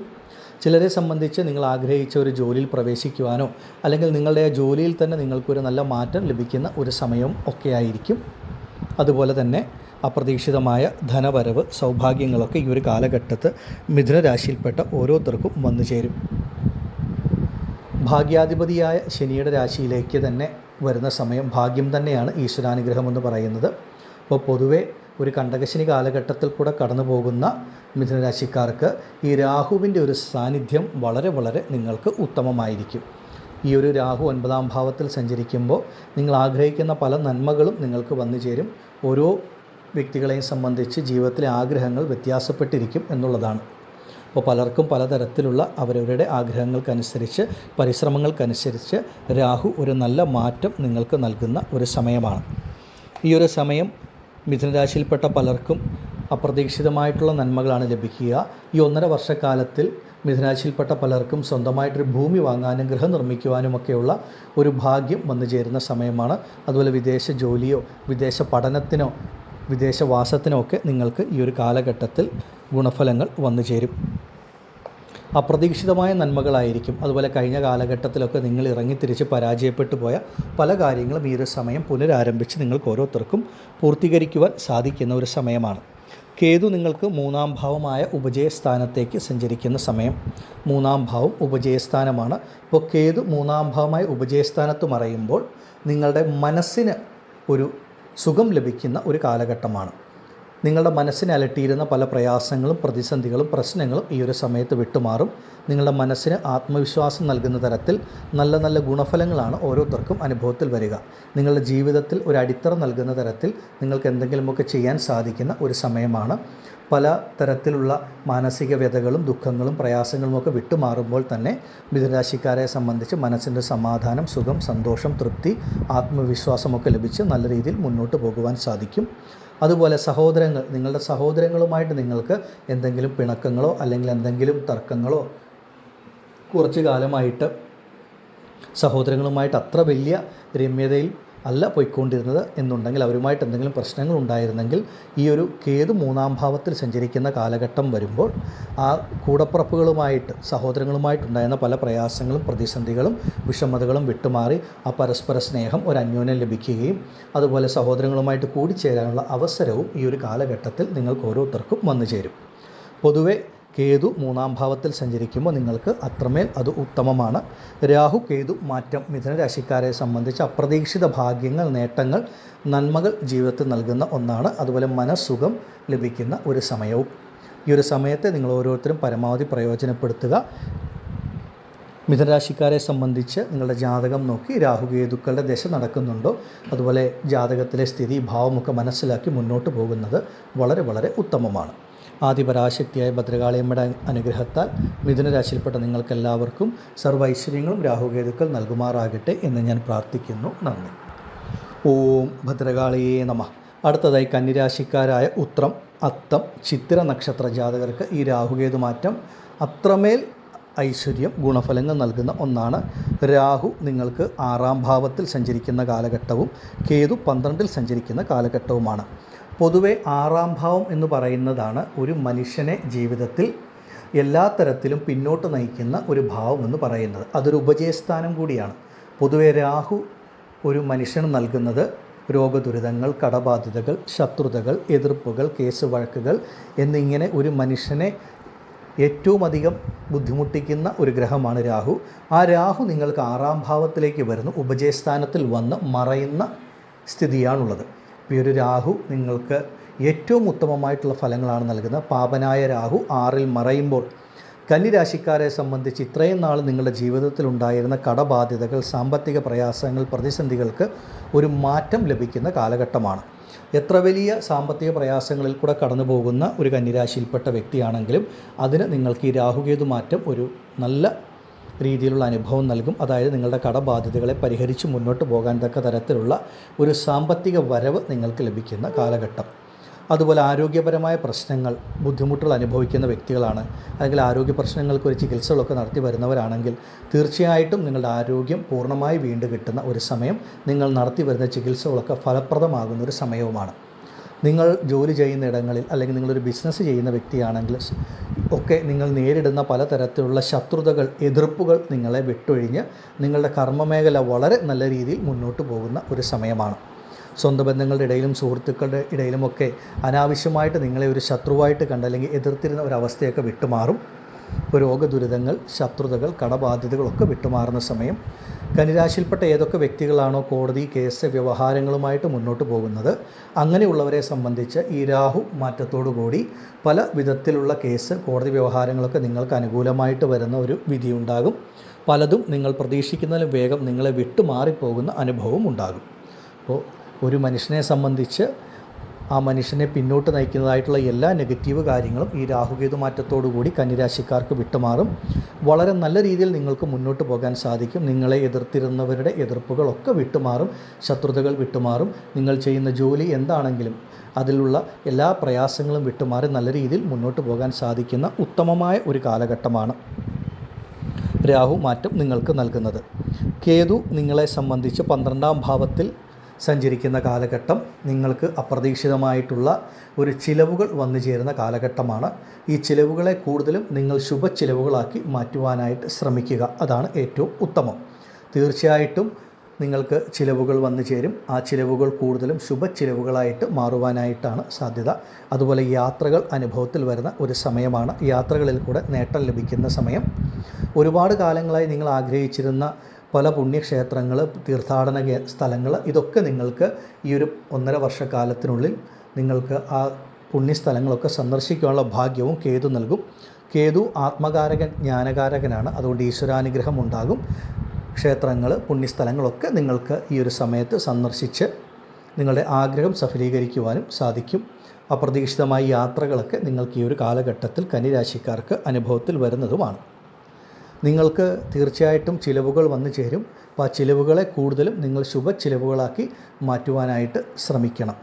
Speaker 1: ചിലരെ സംബന്ധിച്ച് നിങ്ങൾ ആഗ്രഹിച്ച ഒരു ജോലിയിൽ പ്രവേശിക്കുവാനോ അല്ലെങ്കിൽ നിങ്ങളുടെ ആ ജോലിയിൽ തന്നെ നിങ്ങൾക്കൊരു നല്ല മാറ്റം ലഭിക്കുന്ന ഒരു സമയവും ഒക്കെ ആയിരിക്കും. അതുപോലെ തന്നെ അപ്രതീക്ഷിതമായ ധനവരവ്, സൗഭാഗ്യങ്ങളൊക്കെ ഈ ഒരു കാലഘട്ടത്ത് മിഥുനരാശിയിൽപ്പെട്ട ഓരോരുത്തർക്കും വന്നു ചേരും. ഭാഗ്യാധിപതിയായ ശനിയുടെ രാശിയിലേക്ക് തന്നെ വരുന്ന സമയം ഭാഗ്യം തന്നെയാണ് ഈശ്വരാനുഗ്രഹം എന്ന് പറയുന്നത്. അപ്പോൾ പൊതുവെ ഒരു കണ്ടകശനി കാലഘട്ടത്തിൽ കൂടെ കടന്നു പോകുന്ന മിഥുനരാശിക്കാർക്ക് ഈ രാഹുവിൻ്റെ ഒരു സാന്നിധ്യം വളരെ വളരെ നിങ്ങൾക്ക് ഉത്തമമായിരിക്കും. ഈ ഒരു രാഹു 9-ാം ഭാവത്തിൽ സഞ്ചരിക്കുമ്പോൾ നിങ്ങൾ ആഗ്രഹിക്കുന്ന പല നന്മകളും നിങ്ങൾക്ക് വന്നു ചേരും. ഓരോ വ്യക്തികളെയും സംബന്ധിച്ച് ജീവിതത്തിലെ ആഗ്രഹങ്ങൾ വ്യത്യാസപ്പെട്ടിരിക്കും എന്നുള്ളതാണ്. അപ്പോൾ പലർക്കും പലതരത്തിലുള്ള അവരവരുടെ ആഗ്രഹങ്ങൾക്കനുസരിച്ച് പരിശ്രമങ്ങൾക്കനുസരിച്ച് രാഹു ഒരു നല്ല മാറ്റം നിങ്ങൾക്ക് നൽകുന്ന ഒരു സമയമാണ്. ഈ ഒരു സമയം മിഥുനരാശിയിൽപ്പെട്ട പലർക്കും അപ്രതീക്ഷിതമായിട്ടുള്ള നന്മകളാണ് ലഭിക്കുക. ഈ 1.5 വർഷക്കാലത്തിൽ മിഥുനരാശിയിൽപ്പെട്ട പലർക്കും സ്വന്തമായിട്ടൊരു ഭൂമി വാങ്ങാനും ഗൃഹം നിർമ്മിക്കുവാനുമൊക്കെയുള്ള ഒരു ഭാഗ്യം വന്നു ചേരുന്ന സമയമാണ്. അതുപോലെ വിദേശ ജോലിയോ വിദേശ പഠനത്തിനോ വിദേശവാസത്തിനോ ഒക്കെ നിങ്ങൾക്ക് ഈ ഒരു കാലഘട്ടത്തിൽ ഗുണഫലങ്ങൾ വന്നു ചേരും. അപ്രതീക്ഷിതമായ നന്മകളായിരിക്കും. അതുപോലെ കഴിഞ്ഞ കാലഘട്ടത്തിലൊക്കെ നിങ്ങൾ ഇറങ്ങിത്തിരിച്ച് പരാജയപ്പെട്ടു പോയ പല കാര്യങ്ങളും ഈ ഒരു സമയം പുനരാരംഭിച്ച് നിങ്ങൾക്ക് ഓരോരുത്തർക്കും പൂർത്തീകരിക്കുവാൻ സാധിക്കുന്ന ഒരു സമയമാണ്. കേതു നിങ്ങൾക്ക് 3-ാം ഭാവമായ ഉപജയസ്ഥാനത്തേക്ക് സഞ്ചരിക്കുന്ന സമയം. 3-ാം ഭാവം ഉപജയസ്ഥാനമാണ്. അപ്പോൾ കേതു 3-ാം ഭാവമായ ഉപജയസ്ഥാനത്ത് മറയുമ്പോൾ നിങ്ങളുടെ മനസ്സിന് ഒരു സുഖം ലഭിക്കുന്ന ഒരു കാലഘട്ടമാണ്. നിങ്ങളുടെ മനസ്സിനെ അലട്ടിയിരുന്ന പല പ്രയാസങ്ങളും പ്രതിസന്ധികളും പ്രശ്നങ്ങളും ഈ ഒരു സമയത്ത് വിട്ടുമാറും. നിങ്ങളുടെ മനസ്സിന് ആത്മവിശ്വാസം നൽകുന്ന തരത്തിൽ നല്ല നല്ല ഗുണഫലങ്ങളാണ് ഓരോരുത്തർക്കും അനുഭവത്തിൽ വരിക. നിങ്ങളുടെ ജീവിതത്തിൽ ഒരു അടിത്തറ നൽകുന്ന തരത്തിൽ നിങ്ങൾക്ക് എന്തെങ്കിലുമൊക്കെ ചെയ്യാൻ സാധിക്കുന്ന ഒരു സമയമാണ്. പല തരത്തിലുള്ള മാനസിക വ്യതകളും ദുഃഖങ്ങളും പ്രയാസങ്ങളുമൊക്കെ വിട്ടുമാറുമ്പോൾ തന്നെ മിഥുനരാശിക്കാരെ സംബന്ധിച്ച് മനസ്സിൻ്റെ സമാധാനം, സുഖം, സന്തോഷം, തൃപ്തി, ആത്മവിശ്വാസമൊക്കെ ലഭിച്ച് നല്ല രീതിയിൽ മുന്നോട്ട് പോകുവാൻ സാധിക്കും. അതുപോലെ സഹോദരങ്ങൾ, നിങ്ങളുടെ സഹോദരങ്ങളുമായിട്ട് നിങ്ങൾക്ക് എന്തെങ്കിലും പിണക്കങ്ങളോ അല്ലെങ്കിൽ എന്തെങ്കിലും തർക്കങ്ങളോ കുറച്ച് കാലമായിട്ട് സഹോദരങ്ങളുമായിട്ട് അത്ര വലിയ രമ്യതയിൽ അല്ല പോയിക്കൊണ്ടിരുന്നത് എന്നുണ്ടെങ്കിൽ, അവരുമായിട്ട് എന്തെങ്കിലും പ്രശ്നങ്ങൾ ഉണ്ടായിരുന്നെങ്കിൽ ഈ ഒരു കേതു 3-ാം ഭാവത്തിൽ സഞ്ചരിക്കുന്ന കാലഘട്ടം വരുമ്പോൾ ആ കൂടപ്പുറപ്പുകളുമായിട്ട് സഹോദരങ്ങളുമായിട്ടുണ്ടായിരുന്ന പല പ്രയാസങ്ങളും പ്രതിസന്ധികളും വിഷമതകളും വിട്ടുമാറി ആ പരസ്പര സ്നേഹം ഒരു അന്യോന്യം ലഭിക്കുകയും അതുപോലെ സഹോദരങ്ങളുമായിട്ട് കൂടിച്ചേരാനുള്ള അവസരവും ഈ ഒരു കാലഘട്ടത്തിൽ നിങ്ങൾക്ക് ഓരോരുത്തർക്കും വന്നു ചേരും. പൊതുവെ കേതു 3-ാം ഭാവത്തിൽ സഞ്ചരിക്കുമ്പോൾ നിങ്ങൾക്ക് അത്രമേൽ അത് ഉത്തമമാണ്. രാഹു കേതു മാറ്റം മിഥുനരാശിക്കാരെ സംബന്ധിച്ച് അപ്രതീക്ഷിത ഭാഗ്യങ്ങൾ, നേട്ടങ്ങൾ, നന്മകൾ ജീവിതത്തിൽ നൽകുന്ന ഒന്നാണ്. അതുപോലെ മനസ്സുഖം ലഭിക്കുന്ന ഒരു സമയവും. ഈ ഒരു സമയത്തെ നിങ്ങൾ ഓരോരുത്തരും പരമാവധി പ്രയോജനപ്പെടുത്തുക. മിഥുനരാശിക്കാരെ സംബന്ധിച്ച് നിങ്ങളുടെ ജാതകം നോക്കി രാഹുകേതുക്കളുടെ ദശ നടക്കുന്നുണ്ടോ, അതുപോലെ ജാതകത്തിലെ സ്ഥിതി ഭാവമൊക്കെ മനസ്സിലാക്കി മുന്നോട്ട് പോകുന്നത് വളരെ വളരെ ഉത്തമമാണ്. ആദിപരാശക്തിയായ ഭദ്രകാളിയമ്മയുടെ അനുഗ്രഹത്താൽ മിഥുനരാശിയിൽപ്പെട്ട നിങ്ങൾക്കെല്ലാവർക്കും സർവ്വ ഐശ്വര്യങ്ങളും രാഹുകേതുക്കൾ നൽകുമാറാകട്ടെ എന്ന് ഞാൻ പ്രാർത്ഥിക്കുന്നു. നന്ദി. ഓം ഭദ്രകാളിയേ നമഃ. അടുത്തതായി കന്നിരാശിക്കാരായ ഉത്രം, അത്തം, ചിത്തിര നക്ഷത്ര ജാതകർക്ക് ഈ രാഹുകേതു മാറ്റം അത്രമേൽ ഐശ്വര്യം, ഗുണഫലങ്ങൾ നൽകുന്ന ഒന്നാണ്. രാഹു നിങ്ങൾക്ക് 6-ാം ഭാവത്തിൽ സഞ്ചരിക്കുന്ന കാലഘട്ടവും കേതു 12-ൽ സഞ്ചരിക്കുന്ന കാലഘട്ടവുമാണ്. പൊതുവെ 6-ാം ഭാവം എന്ന് പറയുന്നതാണ് ഒരു മനുഷ്യനെ ജീവിതത്തിൽ എല്ലാ തരത്തിലും പിന്നോട്ട് നയിക്കുന്ന ഒരു ഭാവം എന്ന് പറയുന്നത്. അതൊരു ഉപജയസ്ഥാനം കൂടിയാണ്. പൊതുവെ രാഹു ഒരു മനുഷ്യന് നൽകുന്നത് രോഗദുരിതങ്ങൾ, കടബാധ്യതകൾ, ശത്രുതകൾ, എതിർപ്പുകൾ, കേസ് വഴക്കുകൾ എന്നിങ്ങനെ ഒരു മനുഷ്യനെ ഏറ്റവും അധികം ബുദ്ധിമുട്ടിക്കുന്ന ഒരു ഗ്രഹമാണ് രാഹു. ആ രാഹു നിങ്ങൾക്ക് 6-ാം ഭാവത്തിലേക്ക് വരുന്നു, ഉപജയസ്ഥാനത്തിൽ വന്ന് മറയുന്ന സ്ഥിതിയാണുള്ളത്. ഈ ഒരു രാഹു നിങ്ങൾക്ക് ഏറ്റവും ഉത്തമമായിട്ടുള്ള ഫലങ്ങളാണ് നൽകുന്നത്. പാപനായ രാഹു 6-ൽ മറയുമ്പോൾ കന്നിരാശിക്കാരെ സംബന്ധിച്ച് ഇത്രയും നാൾ നിങ്ങളുടെ ജീവിതത്തിൽ ഉണ്ടായിരുന്ന കടബാധ്യതകൾ, സാമ്പത്തിക പ്രയാസങ്ങൾ, പ്രതിസന്ധികൾക്ക് ഒരു മാറ്റം ലഭിക്കുന്ന കാലഘട്ടമാണ്. എത്ര വലിയ സാമ്പത്തിക പ്രയാസങ്ങളിൽ കൂടെ കടന്നു പോകുന്ന ഒരു കന്നിരാശിയിൽപ്പെട്ട വ്യക്തിയാണെങ്കിലും അതിന് നിങ്ങൾക്ക് ഈ രാഹുകേതു മാറ്റം ഒരു നല്ല രീതിയിലുള്ള അനുഭവം നൽകും. അതായത് നിങ്ങളുടെ കടബാധ്യതകളെ പരിഹരിച്ച് മുന്നോട്ട് പോകാൻ തക്ക തരത്തിലുള്ള ഒരു സാമ്പത്തിക വരവ് നിങ്ങൾക്ക് ലഭിക്കുന്ന കാലഘട്ടം. അതുപോലെ ആരോഗ്യപരമായ പ്രശ്നങ്ങൾ, ബുദ്ധിമുട്ടുകൾ അനുഭവിക്കുന്ന വ്യക്തികളാണ്, അല്ലെങ്കിൽ ആരോഗ്യ പ്രശ്നങ്ങൾക്ക് ഒരു ചികിത്സകളൊക്കെ നടത്തി വരുന്നവരാണെങ്കിൽ തീർച്ചയായിട്ടും നിങ്ങളുടെ ആരോഗ്യം പൂർണ്ണമായി വീണ്ടും കിട്ടുന്ന ഒരു സമയം, നിങ്ങൾ നടത്തി വരുന്ന ചികിത്സകളൊക്കെ ഫലപ്രദമാകുന്ന ഒരു സമയവുമാണ്. നിങ്ങൾ ജോലി ചെയ്യുന്ന ഇടങ്ങളിൽ അല്ലെങ്കിൽ നിങ്ങളൊരു ബിസിനസ് ചെയ്യുന്ന വ്യക്തിയാണെങ്കിൽ ഒക്കെ നിങ്ങൾ നേരിടുന്ന പലതരത്തിലുള്ള ശത്രുതകൾ, എതിർപ്പുകൾ നിങ്ങളെ വിട്ടൊഴിഞ്ഞ് നിങ്ങളുടെ കർമ്മമേഖല വളരെ നല്ല രീതിയിൽ മുന്നോട്ട് പോകുന്ന ഒരു സമയമാണ്. സ്വന്തം ബന്ധങ്ങളുടെ ഇടയിലും സുഹൃത്തുക്കളുടെ ഇടയിലുമൊക്കെ അനാവശ്യമായിട്ട് നിങ്ങളെ ഒരു ശത്രുവായിട്ട് കണ്ട് അല്ലെങ്കിൽ എതിർത്തിരുന്ന ഒരവസ്ഥയൊക്കെ വിട്ടുമാറും. രോഗദുരിതങ്ങൾ, ശത്രുതകൾ, കടബാധ്യതകളൊക്കെ വിട്ടുമാറുന്ന സമയം. കന്നിരാശിയിൽപ്പെട്ട ഏതൊക്കെ വ്യക്തികളാണോ കോടതി കേസ് വ്യവഹാരങ്ങളുമായിട്ട് മുന്നോട്ട് പോകുന്നത്, അങ്ങനെയുള്ളവരെ സംബന്ധിച്ച് ഈ രാഹു മാറ്റത്തോടുകൂടി പല വിധത്തിലുള്ള കേസ്, കോടതി വ്യവഹാരങ്ങളൊക്കെ നിങ്ങൾക്ക് അനുകൂലമായിട്ട് വരുന്ന ഒരു വിധിയുണ്ടാകും. പലതും നിങ്ങൾ പ്രതീക്ഷിക്കുന്നതിലും വേഗം നിങ്ങളെ വിട്ടുമാറിപ്പോകുന്ന അനുഭവം ഉണ്ടാകും. അപ്പോൾ ഒരു മനുഷ്യനെ സംബന്ധിച്ച് ആ മനുഷ്യനെ പിന്നോട്ട് നയിക്കുന്നതായിട്ടുള്ള എല്ലാ നെഗറ്റീവ് കാര്യങ്ങളും ഈ രാഹുകേതു മാറ്റത്തോടുകൂടി കന്നിരാശിക്കാർക്ക് വിട്ടുമാറും. വളരെ നല്ല രീതിയിൽ നിങ്ങൾക്ക് മുന്നോട്ട് പോകാൻ സാധിക്കും. നിങ്ങളെ എതിർത്തിരുന്നവരുടെ എതിർപ്പുകളൊക്കെ വിട്ടുമാറും, ശത്രുതകൾ വിട്ടുമാറും. നിങ്ങൾ ചെയ്യുന്ന ജോലി എന്താണെങ്കിലും അതിലുള്ള എല്ലാ പ്രയാസങ്ങളും വിട്ടുമാറി നല്ല രീതിയിൽ മുന്നോട്ട് പോകാൻ സാധിക്കുന്ന ഉത്തമമായ ഒരു കാലഘട്ടമാണ് രാഹു മാറ്റം നിങ്ങൾക്ക് നൽകുന്നത്. കേതു നിങ്ങളെ സംബന്ധിച്ച് 12ാം ഭാവത്തിൽ സഞ്ചരിക്കുന്ന കാലഘട്ടം നിങ്ങൾക്ക് അപ്രതീക്ഷിതമായിട്ടുള്ള ഒരു ചിലവുകൾ വന്നു ചേരുന്ന കാലഘട്ടമാണ്. ഈ ചിലവുകളെ കൂടുതലും നിങ്ങൾ ശുഭ ചിലവുകളാക്കി മാറ്റുവാനായിട്ട് ശ്രമിക്കുക. അതാണ് ഏറ്റവും ഉത്തമം. തീർച്ചയായിട്ടും നിങ്ങൾക്ക് ചിലവുകൾ വന്നു ചേരും. ആ ചിലവുകൾ കൂടുതലും ശുഭ ചിലവുകളായിട്ട് മാറുവാനായിട്ടാണ് സാധ്യത. അതുപോലെ യാത്രകൾ അനുഭവത്തിൽ വരുന്ന ഒരു സമയമാണ്. യാത്രകളിൽ കൂടെ നേട്ടം ലഭിക്കുന്ന സമയം. ഒരുപാട് കാലങ്ങളായി നിങ്ങൾ ആഗ്രഹിച്ചിരുന്ന പല പുണ്യക്ഷേത്രങ്ങൾ, തീർത്ഥാടന സ്ഥലങ്ങൾ, ഇതൊക്കെ നിങ്ങൾക്ക് ഈ ഒരു 1.5 വർഷക്കാലത്തിനുള്ളിൽ നിങ്ങൾക്ക് ആ പുണ്യസ്ഥലങ്ങളൊക്കെ സന്ദർശിക്കാനുള്ള ഭാഗ്യവും കേതു നൽകും. കേതു ആത്മകാരകൻ, ജ്ഞാനകാരകനാണ്. അതുകൊണ്ട് ഈശ്വരാനുഗ്രഹം ഉണ്ടാകും. ക്ഷേത്രങ്ങൾ, പുണ്യസ്ഥലങ്ങളൊക്കെ നിങ്ങൾക്ക് ഈ ഒരു സമയത്ത് സന്ദർശിച്ച് നിങ്ങളുടെ ആഗ്രഹം സഫലീകരിക്കുവാനും സാധിക്കും. അപ്രതീക്ഷിതമായ യാത്രകളൊക്കെ നിങ്ങൾക്ക് ഈ ഒരു കാലഘട്ടത്തിൽ കന്നിരാശിക്കാർക്ക് അനുഭവത്തിൽ വരുന്നതുമാണ്. നിങ്ങൾക്ക് തീർച്ചയായിട്ടും ചിലവുകൾ വന്നു ചേരും. അപ്പോൾ ആ ചിലവുകളെ കൂടുതലും നിങ്ങൾ ശുഭ ചിലവുകളാക്കി മാറ്റുവാനായിട്ട് ശ്രമിക്കണം.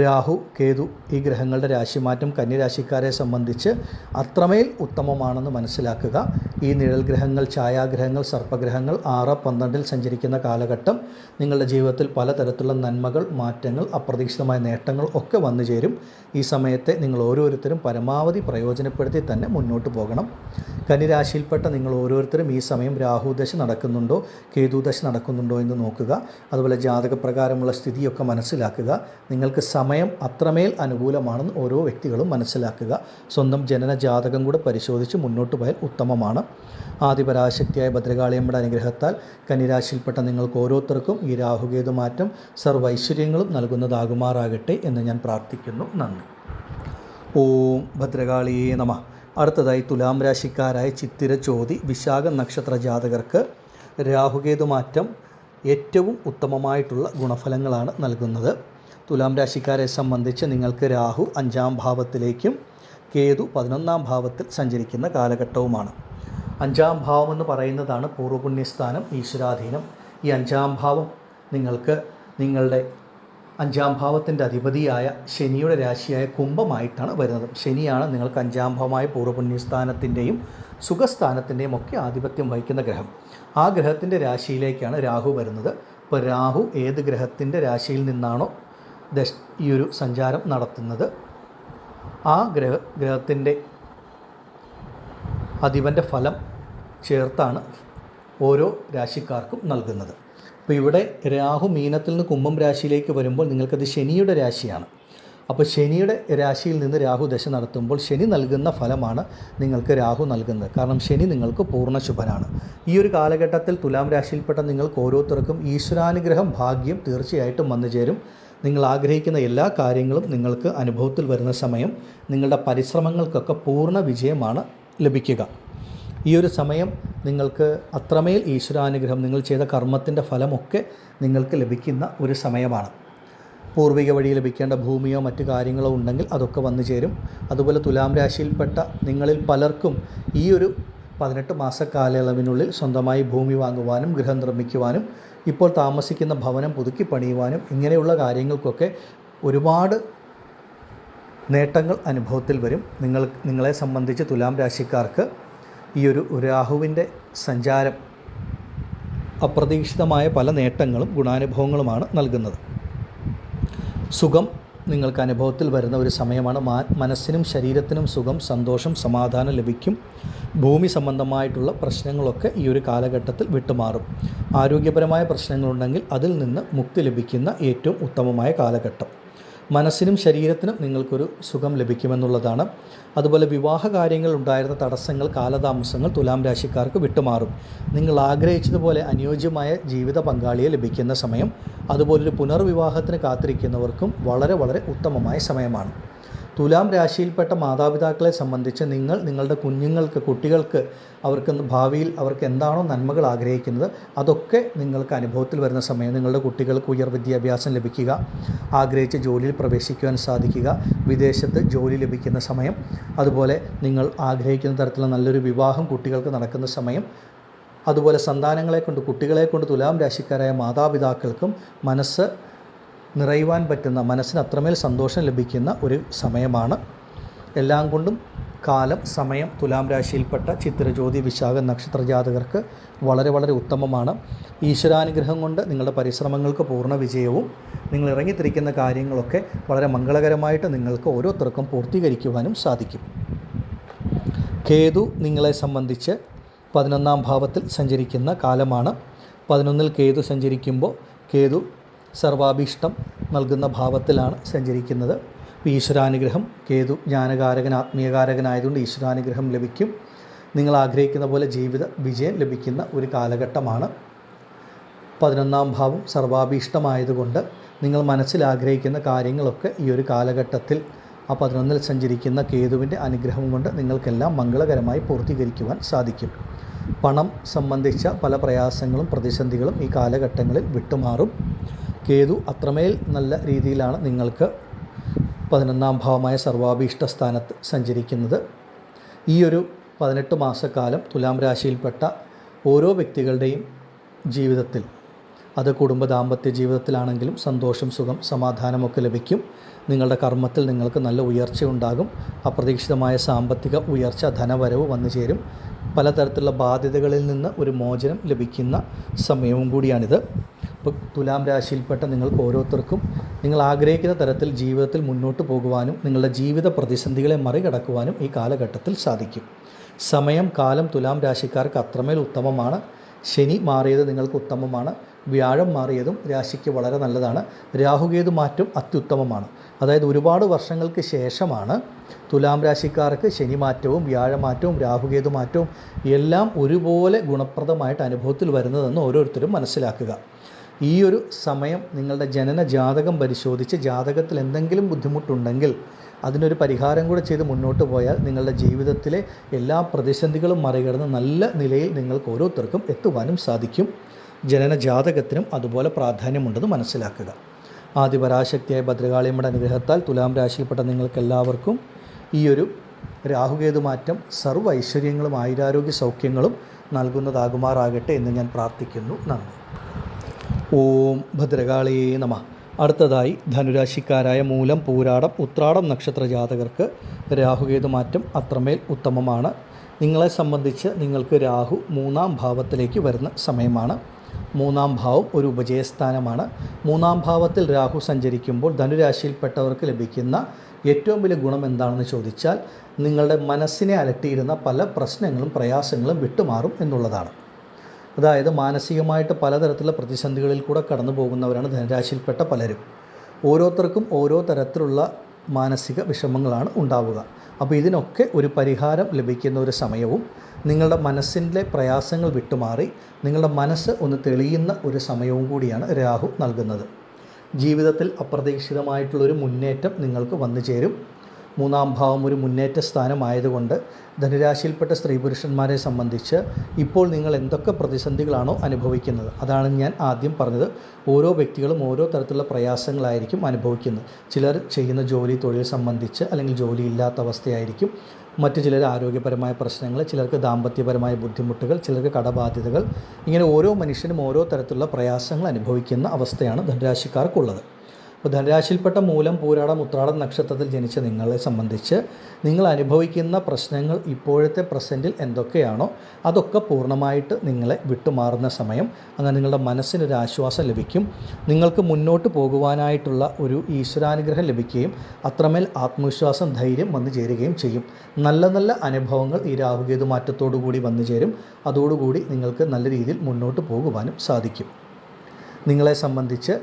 Speaker 1: രാഹു, കേതു ഈ ഗ്രഹങ്ങളുടെ രാശിമാറ്റം കന്നിരാശിക്കാരെ സംബന്ധിച്ച് അത്രമേൽ ഉത്തമമാണെന്ന് മനസ്സിലാക്കുക. ഈ നിഴൽ ഗ്രഹങ്ങൾ, ഛായാഗ്രഹങ്ങൾ, സർപ്പഗ്രഹങ്ങൾ 6, 12 സഞ്ചരിക്കുന്ന കാലഘട്ടം നിങ്ങളുടെ ജീവിതത്തിൽ പലതരത്തിലുള്ള നന്മകൾ, മാറ്റങ്ങൾ, അപ്രതീക്ഷിതമായ നേട്ടങ്ങൾ ഒക്കെ വന്നു ചേരും. ഈ സമയത്തെ നിങ്ങൾ ഓരോരുത്തരും പരമാവധി പ്രയോജനപ്പെടുത്തി തന്നെ മുന്നോട്ട് പോകണം. കന്നിരാശിയിൽപ്പെട്ട നിങ്ങൾ ഓരോരുത്തരും ഈ സമയം രാഹുദശ നടക്കുന്നുണ്ടോ, കേതുദശ നടക്കുന്നുണ്ടോ എന്ന് നോക്കുക. അതുപോലെ ജാതകപ്രകാരമുള്ള സ്ഥിതിയൊക്കെ മനസ്സിലാക്കുക. നിങ്ങൾക്ക് സമയം അത്രമേൽ അനുകൂലമാണെന്ന് ഓരോ വ്യക്തികളും മനസ്സിലാക്കുക. സ്വന്തം ജനന ജാതകം കൂടെ പരിശോധിച്ച് മുന്നോട്ട് പോയാൽ ഉത്തമമാണ്. ആദിപരാശക്തിയായ ഭദ്രകാളിയമ്മയുടെ അനുഗ്രഹത്താൽ കന്നിരാശിയിൽപ്പെട്ട നിങ്ങൾക്ക് ഓരോരുത്തർക്കും ഈ രാഹുകേതു മാറ്റം സർവ്വൈശ്വര്യങ്ങളും നൽകുന്നതാകുമാറാകട്ടെ എന്ന് ഞാൻ പ്രാർത്ഥിക്കുന്നു. നന്ദി. ഓം ഭദ്രകാളിയേ നമഃ. അടുത്തതായി തുലാം രാശിക്കാരായ ചിത്തിര, ചോതി, വിശാഖ നക്ഷത്ര ജാതകർക്ക് രാഹുകേതു മാറ്റം ഏറ്റവും ഉത്തമമായിട്ടുള്ള ഗുണഫലങ്ങളാണ് നൽകുന്നത്. തുലാം രാശിക്കാരെ സംബന്ധിച്ച് നിങ്ങൾക്ക് രാഹു 5ാം ഭാവത്തിലേക്കും കേതു 11ാം ഭാവത്തിൽ സഞ്ചരിക്കുന്ന കാലഘട്ടവുമാണ്. 5ാം ഭാവം എന്ന് പറയുന്നതാണ് പൂർവ്വപുണ്യസ്ഥാനം, ഈശ്വരാധീനം. ഈ 5ാം ഭാവം നിങ്ങൾക്ക് നിങ്ങളുടെ 5ാം ഭാവത്തിൻ്റെ അധിപതിയായ ശനിയുടെ രാശിയായ കുംഭമായിട്ടാണ് വരുന്നത്. ശനിയാണ് നിങ്ങൾക്ക് 5ാം ഭാവമായ പൂർവ്വപുണ്യസ്ഥാനത്തിൻ്റെയും സുഖസ്ഥാനത്തിൻ്റെയും ഒക്കെ ആധിപത്യം വഹിക്കുന്ന ഗ്രഹം. ആ ഗ്രഹത്തിൻ്റെ രാശിയിലേക്കാണ് രാഹു വരുന്നത്. ഇപ്പോൾ രാഹു ഏത് ഗ്രഹത്തിൻ്റെ രാശിയിൽ നിന്നാണോ ഈ ഒരു സഞ്ചാരം നടത്തുന്നത്, ആ ഗ്രഹത്തിൻ്റെ അധിപൻ്റെ ഫലം ചേർത്താണ് ഓരോ രാശിക്കാർക്കും നൽകുന്നത്. അപ്പോൾ ഇവിടെ രാഹു മീനത്തിൽ നിന്ന് കുംഭം രാശിയിലേക്ക് വരുമ്പോൾ നിങ്ങൾക്കത് ശനിയുടെ രാശിയാണ്. അപ്പോൾ ശനിയുടെ രാശിയിൽ നിന്ന് രാഹു ദശ നടത്തുമ്പോൾ ശനി നൽകുന്ന ഫലമാണ് നിങ്ങൾക്ക് രാഹു നൽകുന്നത്. കാരണം ശനി നിങ്ങൾക്ക് പൂർണ്ണ ശുഭനാണ്. ഈ ഒരു കാലഘട്ടത്തിൽ തുലാം രാശിയിൽപ്പെട്ട നിങ്ങൾക്ക് ഓരോരുത്തർക്കും ഈശ്വരാനുഗ്രഹം, ഭാഗ്യം തീർച്ചയായിട്ടും വന്നു ചേരും. നിങ്ങൾ ആഗ്രഹിക്കുന്ന എല്ലാ കാര്യങ്ങളും നിങ്ങൾക്ക് അനുഭവത്തിൽ വരുന്ന സമയം നിങ്ങളുടെ പരിശ്രമങ്ങൾക്കൊക്കെ പൂർണ്ണ വിജയമാണ് ലഭിക്കുക. ഈ ഒരു സമയം നിങ്ങൾക്ക് അത്രമേൽ ഈശ്വരാനുഗ്രഹം, നിങ്ങൾ ചെയ്ത കർമ്മത്തിൻ്റെ ഫലമൊക്കെ നിങ്ങൾക്ക് ലഭിക്കുന്ന ഒരു സമയമാണ്. പൂർവിക വഴി ലഭിക്കേണ്ട ഭൂമിയോ മറ്റു കാര്യങ്ങളോ ഉണ്ടെങ്കിൽ അതൊക്കെ വന്നു ചേരും. അതുപോലെ തുലാം രാശിയിൽപ്പെട്ട നിങ്ങളിൽ പലർക്കും ഈ ഒരു 18 മാസക്കാലയളവിനുള്ളിൽ സ്വന്തമായി ഭൂമി വാങ്ങുവാനും ഗൃഹം നിർമ്മിക്കുവാനും ഇപ്പോൾ താമസിക്കുന്ന ഭവനം പുതുക്കി പണിയുവാനും ഇങ്ങനെയുള്ള കാര്യങ്ങൾക്കൊക്കെ ഒരുപാട് നേട്ടങ്ങൾ അനുഭവത്തിൽ വരും. നിങ്ങളെ സംബന്ധിച്ച് തുലാം രാശിക്കാർക്ക് ഈ ഒരു രാഹുവിൻ്റെ സഞ്ചാരം അപ്രതീക്ഷിതമായ പല നേട്ടങ്ങളും ഗുണാനുഭവങ്ങളുമാണ് നൽകുന്നത്. സുഖം നിങ്ങൾക്ക് അനുഭവത്തിൽ വരുന്ന ഒരു സമയമാണ്. മനസ്സിനും ശരീരത്തിനും സുഖം, സന്തോഷം, സമാധാനം ലഭിക്കും. ഭൂമി സംബന്ധമായിട്ടുള്ള പ്രശ്നങ്ങളൊക്കെ ഈ ഒരു കാലഘട്ടത്തിൽ വിട്ടുമാറും. ആരോഗ്യപരമായ പ്രശ്നങ്ങളുണ്ടെങ്കിൽ അതിൽ നിന്ന് മുക്തി ലഭിക്കുന്ന ഏറ്റവും ഉത്തമമായ കാലഘട്ടം. മനസ്സിനും ശരീരത്തിനും നിങ്ങൾക്കൊരു സുഖം ലഭിക്കുമെന്നുള്ളതാണ്. അതുപോലെ വിവാഹ കാര്യങ്ങൾ ഉണ്ടായിരുന്ന തടസ്സങ്ങൾ, കാലതാമസങ്ങൾ തുലാം രാശിക്കാർക്ക് വിട്ടുമാറും. നിങ്ങൾ ആഗ്രഹിച്ചതുപോലെ അനുയോജ്യമായ ജീവിത പങ്കാളിയെ ലഭിക്കുന്ന സമയം. അതുപോലൊരു പുനർവിവാഹത്തിന് കാത്തിരിക്കുന്നവർക്കും വളരെ വളരെ ഉത്തമമായ സമയമാണ്. തുലാം രാശിയിൽപ്പെട്ട മാതാപിതാക്കളെ സംബന്ധിച്ച് നിങ്ങളുടെ കുട്ടികൾക്ക് അവർക്ക് ഭാവിയിൽ അവർക്ക് എന്താണോ നന്മകൾ ആഗ്രഹിക്കുന്നത് അതൊക്കെ നിങ്ങൾക്ക് അനുഭവത്തിൽ വരുന്ന സമയം, നിങ്ങളുടെ കുട്ടികൾക്ക് ഉയർ വിദ്യാഭ്യാസം ലഭിക്കുക, ആഗ്രഹിച്ച ജോലിയിൽ പ്രവേശിക്കുവാൻ സാധിക്കുക, വിദേശത്ത് ജോലി ലഭിക്കുന്ന സമയം, അതുപോലെ നിങ്ങൾ ആഗ്രഹിക്കുന്ന തരത്തിലുള്ള നല്ലൊരു വിവാഹം കുട്ടികൾക്ക് നടക്കുന്ന സമയം, അതുപോലെ കുട്ടികളെ കൊണ്ട് തുലാം രാശിക്കാരായ മാതാപിതാക്കൾക്കും മനസ്സ് നിറയുവാൻ പറ്റുന്ന, മനസ്സിന് അത്രമേൽ സന്തോഷം ലഭിക്കുന്ന ഒരു സമയമാണ്. എല്ലാം കൊണ്ടും സമയം തുലാം രാശിയിൽപ്പെട്ട ചിത്തിരജ്യോതി വിശാഖ നക്ഷത്ര ജാതകർക്ക് വളരെ വളരെ ഉത്തമമാണ്. ഈശ്വരാനുഗ്രഹം കൊണ്ട് നിങ്ങളുടെ പരിശ്രമങ്ങൾക്ക് പൂർണ്ണ വിജയവും നിങ്ങൾ ഇറങ്ങിത്തിരിക്കുന്ന കാര്യങ്ങളൊക്കെ വളരെ മംഗളകരമായിട്ട് നിങ്ങൾക്ക് ഓരോരുത്തർക്കും പൂർത്തീകരിക്കുവാനും സാധിക്കും. കേതു നിങ്ങളെ സംബന്ധിച്ച് 11-ാം ഭാവത്തിൽ സഞ്ചരിക്കുന്ന കാലമാണ്. 11-ൽ കേതു സഞ്ചരിക്കുമ്പോൾ കേതു സർവാഭീഷ്ടം നൽകുന്ന ഭാവത്തിലാണ് സഞ്ചരിക്കുന്നത്. ഈശ്വരാനുഗ്രഹം, കേതു ജ്ഞാനകാരകൻ ആത്മീയകാരകനായതുകൊണ്ട് ഈശ്വരാനുഗ്രഹം ലഭിക്കും. നിങ്ങൾ ആഗ്രഹിക്കുന്ന പോലെ ജീവിത വിജയം ലഭിക്കുന്ന ഒരു കാലഘട്ടമാണ്. 11-ാം ഭാവം സർവാഭീഷ്ടമായതുകൊണ്ട് നിങ്ങൾ മനസ്സിൽ ആഗ്രഹിക്കുന്ന കാര്യങ്ങളൊക്കെ ഈ ഒരു കാലഘട്ടത്തിൽ ആ 11-ൽ സഞ്ചരിക്കുന്ന കേതുവിൻ്റെ അനുഗ്രഹം കൊണ്ട് നിങ്ങൾക്കെല്ലാം മംഗളകരമായി പൂർത്തീകരിക്കുവാൻ സാധിക്കും. പണം സംബന്ധിച്ച പല പ്രയാസങ്ങളും പ്രതിസന്ധികളും ഈ കാലഘട്ടങ്ങളിൽ വിട്ടുമാറും. കേതു അത്രമേൽ നല്ല രീതിയിലാണ് നിങ്ങൾക്ക് 11-ാം ഭാവമായ സർവാഭീഷ്ട സ്ഥാനത്ത് സഞ്ചരിക്കുന്നത്. ഈ ഒരു 18 മാസക്കാലം തുലാം രാശിയിൽപ്പെട്ട ഓരോ വ്യക്തികളുടെയും ജീവിതത്തിൽ, അത് കുടുംബ ദാമ്പത്യ ജീവിതത്തിലാണെങ്കിലും സന്തോഷം, സുഖം, സമാധാനമൊക്കെ ലഭിക്കും. നിങ്ങളുടെ കർമ്മത്തിൽ നിങ്ങൾക്ക് നല്ല ഉയർച്ച ഉണ്ടാകും. അപ്രതീക്ഷിതമായ സാമ്പത്തിക ഉയർച്ച, ധനവരവ് വന്നു ചേരും. പലതരത്തിലുള്ള ബാധ്യതകളിൽ നിന്ന് ഒരു മോചനം ലഭിക്കുന്ന സമയവും കൂടിയാണിത്. ഇപ്പോൾ തുലാം രാശിയിൽപ്പെട്ട നിങ്ങൾക്ക് ഓരോരുത്തർക്കും നിങ്ങൾ ആഗ്രഹിക്കുന്ന തരത്തിൽ ജീവിതത്തിൽ മുന്നോട്ട് പോകുവാനും നിങ്ങളുടെ ജീവിത പ്രതിസന്ധികളെ മറികടക്കുവാനും ഈ കാലഘട്ടത്തിൽ സാധിക്കും. കാലം തുലാം രാശിക്കാർക്ക് അത്രമേൽ ഉത്തമമാണ്. ശനി മാറിയത് നിങ്ങൾക്ക് ഉത്തമമാണ്. വ്യാഴം മാറിയതും രാശിക്ക് വളരെ നല്ലതാണ്. രാഹുകേതു മാറ്റം അത്യുത്തമമാണ്. അതായത് ഒരുപാട് വർഷങ്ങൾക്ക് ശേഷമാണ് തുലാം രാശിക്കാർക്ക് ശനി മാറ്റവും വ്യാഴമാറ്റവും രാഹുകേതു മാറ്റവും എല്ലാം ഒരുപോലെ ഗുണപ്രദമായിട്ട് അനുഭവത്തിൽ വരുന്നതെന്ന് ഓരോരുത്തരും മനസ്സിലാക്കുക. ഈ ഒരു സമയം നിങ്ങളുടെ ജനന ജാതകം പരിശോധിച്ച് ജാതകത്തിൽ എന്തെങ്കിലും ബുദ്ധിമുട്ടുണ്ടെങ്കിൽ അതിനൊരു പരിഹാരം കൂടെ ചെയ്ത് മുന്നോട്ട് പോയാൽ നിങ്ങളുടെ ജീവിതത്തിലെ എല്ലാ പ്രതിസന്ധികളും മറികടന്ന് നല്ല നിലയിൽ നിങ്ങൾക്ക് ഓരോരുത്തർക്കും എത്തുവാനും സാധിക്കും. ജനന ജാതകത്തിനും അതുപോലെ പ്രാധാന്യമുണ്ടെന്ന് മനസ്സിലാക്കുക. ആദിപരാശക്തിയായ ഭദ്രകാളിയമ്മയുടെ അനുഗ്രഹത്താൽ തുലാം രാശിയിൽപ്പെട്ട നിങ്ങൾക്കെല്ലാവർക്കും ഈ ഒരു രാഹുകേതു മാറ്റം സർവ്വ ഐശ്വര്യങ്ങളും ആയുരാരോഗ്യ സൗഖ്യങ്ങളും നൽകുന്നതാകുമാറാകട്ടെ എന്ന് ഞാൻ പ്രാർത്ഥിക്കുന്നു. നന്ദി. ഓം ഭദ്രകാളിയേ നമഃ. അടുത്തതായി ധനുരാശിക്കാരായ മൂലം, പൂരാടം, ഉത്രാടം നക്ഷത്ര ജാതകർക്ക് രാഹുകേതു മാറ്റം അത്രമേൽ ഉത്തമമാണ്. നിങ്ങളെ സംബന്ധിച്ച് നിങ്ങൾക്ക് രാഹു 3-ാം ഭാവത്തിലേക്ക് വരുന്ന സമയമാണ്. 3-ാം ഭാവം ഒരു ഉപജയസ്ഥാനമാണ്. 3-ാം ഭാവത്തിൽ രാഹു സഞ്ചരിക്കുമ്പോൾ ധനുരാശിയിൽപ്പെട്ടവർക്ക് ലഭിക്കുന്ന ഏറ്റവും വലിയ ഗുണം എന്താണെന്ന് ചോദിച്ചാൽ നിങ്ങളുടെ മനസ്സിനെ അലട്ടിയിരുന്ന പല പ്രശ്നങ്ങളും പ്രയാസങ്ങളും വിട്ടുമാറും എന്നുള്ളതാണ്. അതായത് മാനസികമായിട്ട് പലതരത്തിലുള്ള പ്രതിസന്ധികളിൽ കൂടെ കടന്നു പോകുന്നവരാണ് ധനുരാശിയിൽപ്പെട്ട പലരും. ഓരോരുത്തർക്കും ഓരോ തരത്തിലുള്ള മാനസിക വിഷമങ്ങളാണ് ഉണ്ടാവുക. അപ്പോൾ ഇതിനൊക്കെ ഒരു പരിഹാരം ലഭിക്കുന്ന ഒരു സമയവും നിങ്ങളുടെ മനസ്സിൻ്റെ പ്രയാസങ്ങൾ വിട്ടുമാറി നിങ്ങളുടെ മനസ്സ് ഒന്ന് തെളിയുന്ന ഒരു സമയവും കൂടിയാണ് രാഹു നൽകുന്നത്. ജീവിതത്തിൽ അപ്രതീക്ഷിതമായിട്ടുള്ളൊരു മുന്നേറ്റം നിങ്ങൾക്ക് വന്നു ചേരും. 3-ാം ഭാവം ഒരു മുന്നേറ്റ സ്ഥാനമായതുകൊണ്ട് ധനുരാശിയിൽപ്പെട്ട സ്ത്രീ പുരുഷന്മാരെ സംബന്ധിച്ച് ഇപ്പോൾ നിങ്ങൾ എന്തൊക്കെ പ്രതിസന്ധികളാണോ അനുഭവിക്കുന്നത്, അതാണ് ഞാൻ ആദ്യം പറഞ്ഞത്. ഓരോ വ്യക്തികളും ഓരോ തരത്തിലുള്ള പ്രയാസങ്ങളായിരിക്കും അനുഭവിക്കുന്നത്. ചിലർ ചെയ്യുന്ന തൊഴിൽ സംബന്ധിച്ച് അല്ലെങ്കിൽ ജോലിയില്ലാത്ത അവസ്ഥയായിരിക്കും. മറ്റു ചിലർ ആരോഗ്യപരമായ പ്രശ്നങ്ങൾ, ചിലർക്ക് ദാമ്പത്യപരമായ ബുദ്ധിമുട്ടുകൾ, ചിലർക്ക് കടബാധ്യതകൾ. ഇങ്ങനെ ഓരോ മനുഷ്യനും ഓരോ തരത്തിലുള്ള പ്രയാസങ്ങൾ അനുഭവിക്കുന്ന അവസ്ഥയാണ് ധനുരാശിക്കാർക്കുള്ളത്. അപ്പോൾ ധനുരാശിയിൽപ്പെട്ട മൂലം, പൂരാടം, ഉത്രാടം നക്ഷത്രത്തിൽ ജനിച്ച നിങ്ങളെ സംബന്ധിച്ച് നിങ്ങൾ അനുഭവിക്കുന്ന പ്രശ്നങ്ങൾ ഇപ്പോഴത്തെ പ്രസൻറ്റിൽ എന്തൊക്കെയാണോ അതൊക്കെ പൂർണ്ണമായിട്ട് നിങ്ങളെ വിട്ടുമാറുന്ന സമയം. അങ്ങനെ നിങ്ങളുടെ മനസ്സിനൊരു ആശ്വാസം ലഭിക്കും. നിങ്ങൾക്ക് മുന്നോട്ട് പോകുവാനായിട്ടുള്ള ഒരു ഈശ്വരാനുഗ്രഹം ലഭിക്കുകയും അത്രമേൽ ആത്മവിശ്വാസം, ധൈര്യം വന്നു ചേരുകയും ചെയ്യും. നല്ല നല്ല അനുഭവങ്ങൾ ഈ രാഹുകേതു മാറ്റത്തോടു കൂടി വന്നു ചേരും. അതോടുകൂടി നിങ്ങൾക്ക് നല്ല രീതിയിൽ മുന്നോട്ട് പോകുവാനും സാധിക്കും. നിങ്ങളെ സംബന്ധിച്ച്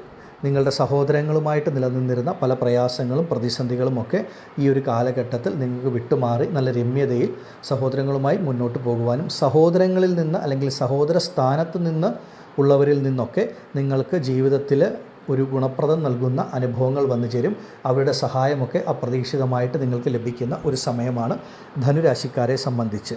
Speaker 1: നിങ്ങളുടെ സഹോദരങ്ങളുമായിട്ട് നിലനിന്നിരുന്ന പല പ്രയാസങ്ങളും പ്രതിസന്ധികളുമൊക്കെ ഈ ഒരു കാലഘട്ടത്തിൽ നിങ്ങൾക്ക് വിട്ടുമാറി നല്ല രമ്യതയിൽ സഹോദരങ്ങളുമായി മുന്നോട്ട് പോകുവാനും സഹോദരങ്ങളിൽ നിന്ന് അല്ലെങ്കിൽ സഹോദര സ്ഥാനത്ത് നിന്ന് ഉള്ളവരിൽ നിന്നൊക്കെ നിങ്ങൾക്ക് ജീവിതത്തിൽ ഒരു ഗുണപ്രദം നൽകുന്ന അനുഭവങ്ങൾ വന്നു ചേരും. അവരുടെ സഹായമൊക്കെ അപ്രതീക്ഷിതമായിട്ട് നിങ്ങൾക്ക് ലഭിക്കുന്ന ഒരു സമയമാണ് ധനുരാശിക്കാരെ സംബന്ധിച്ച്.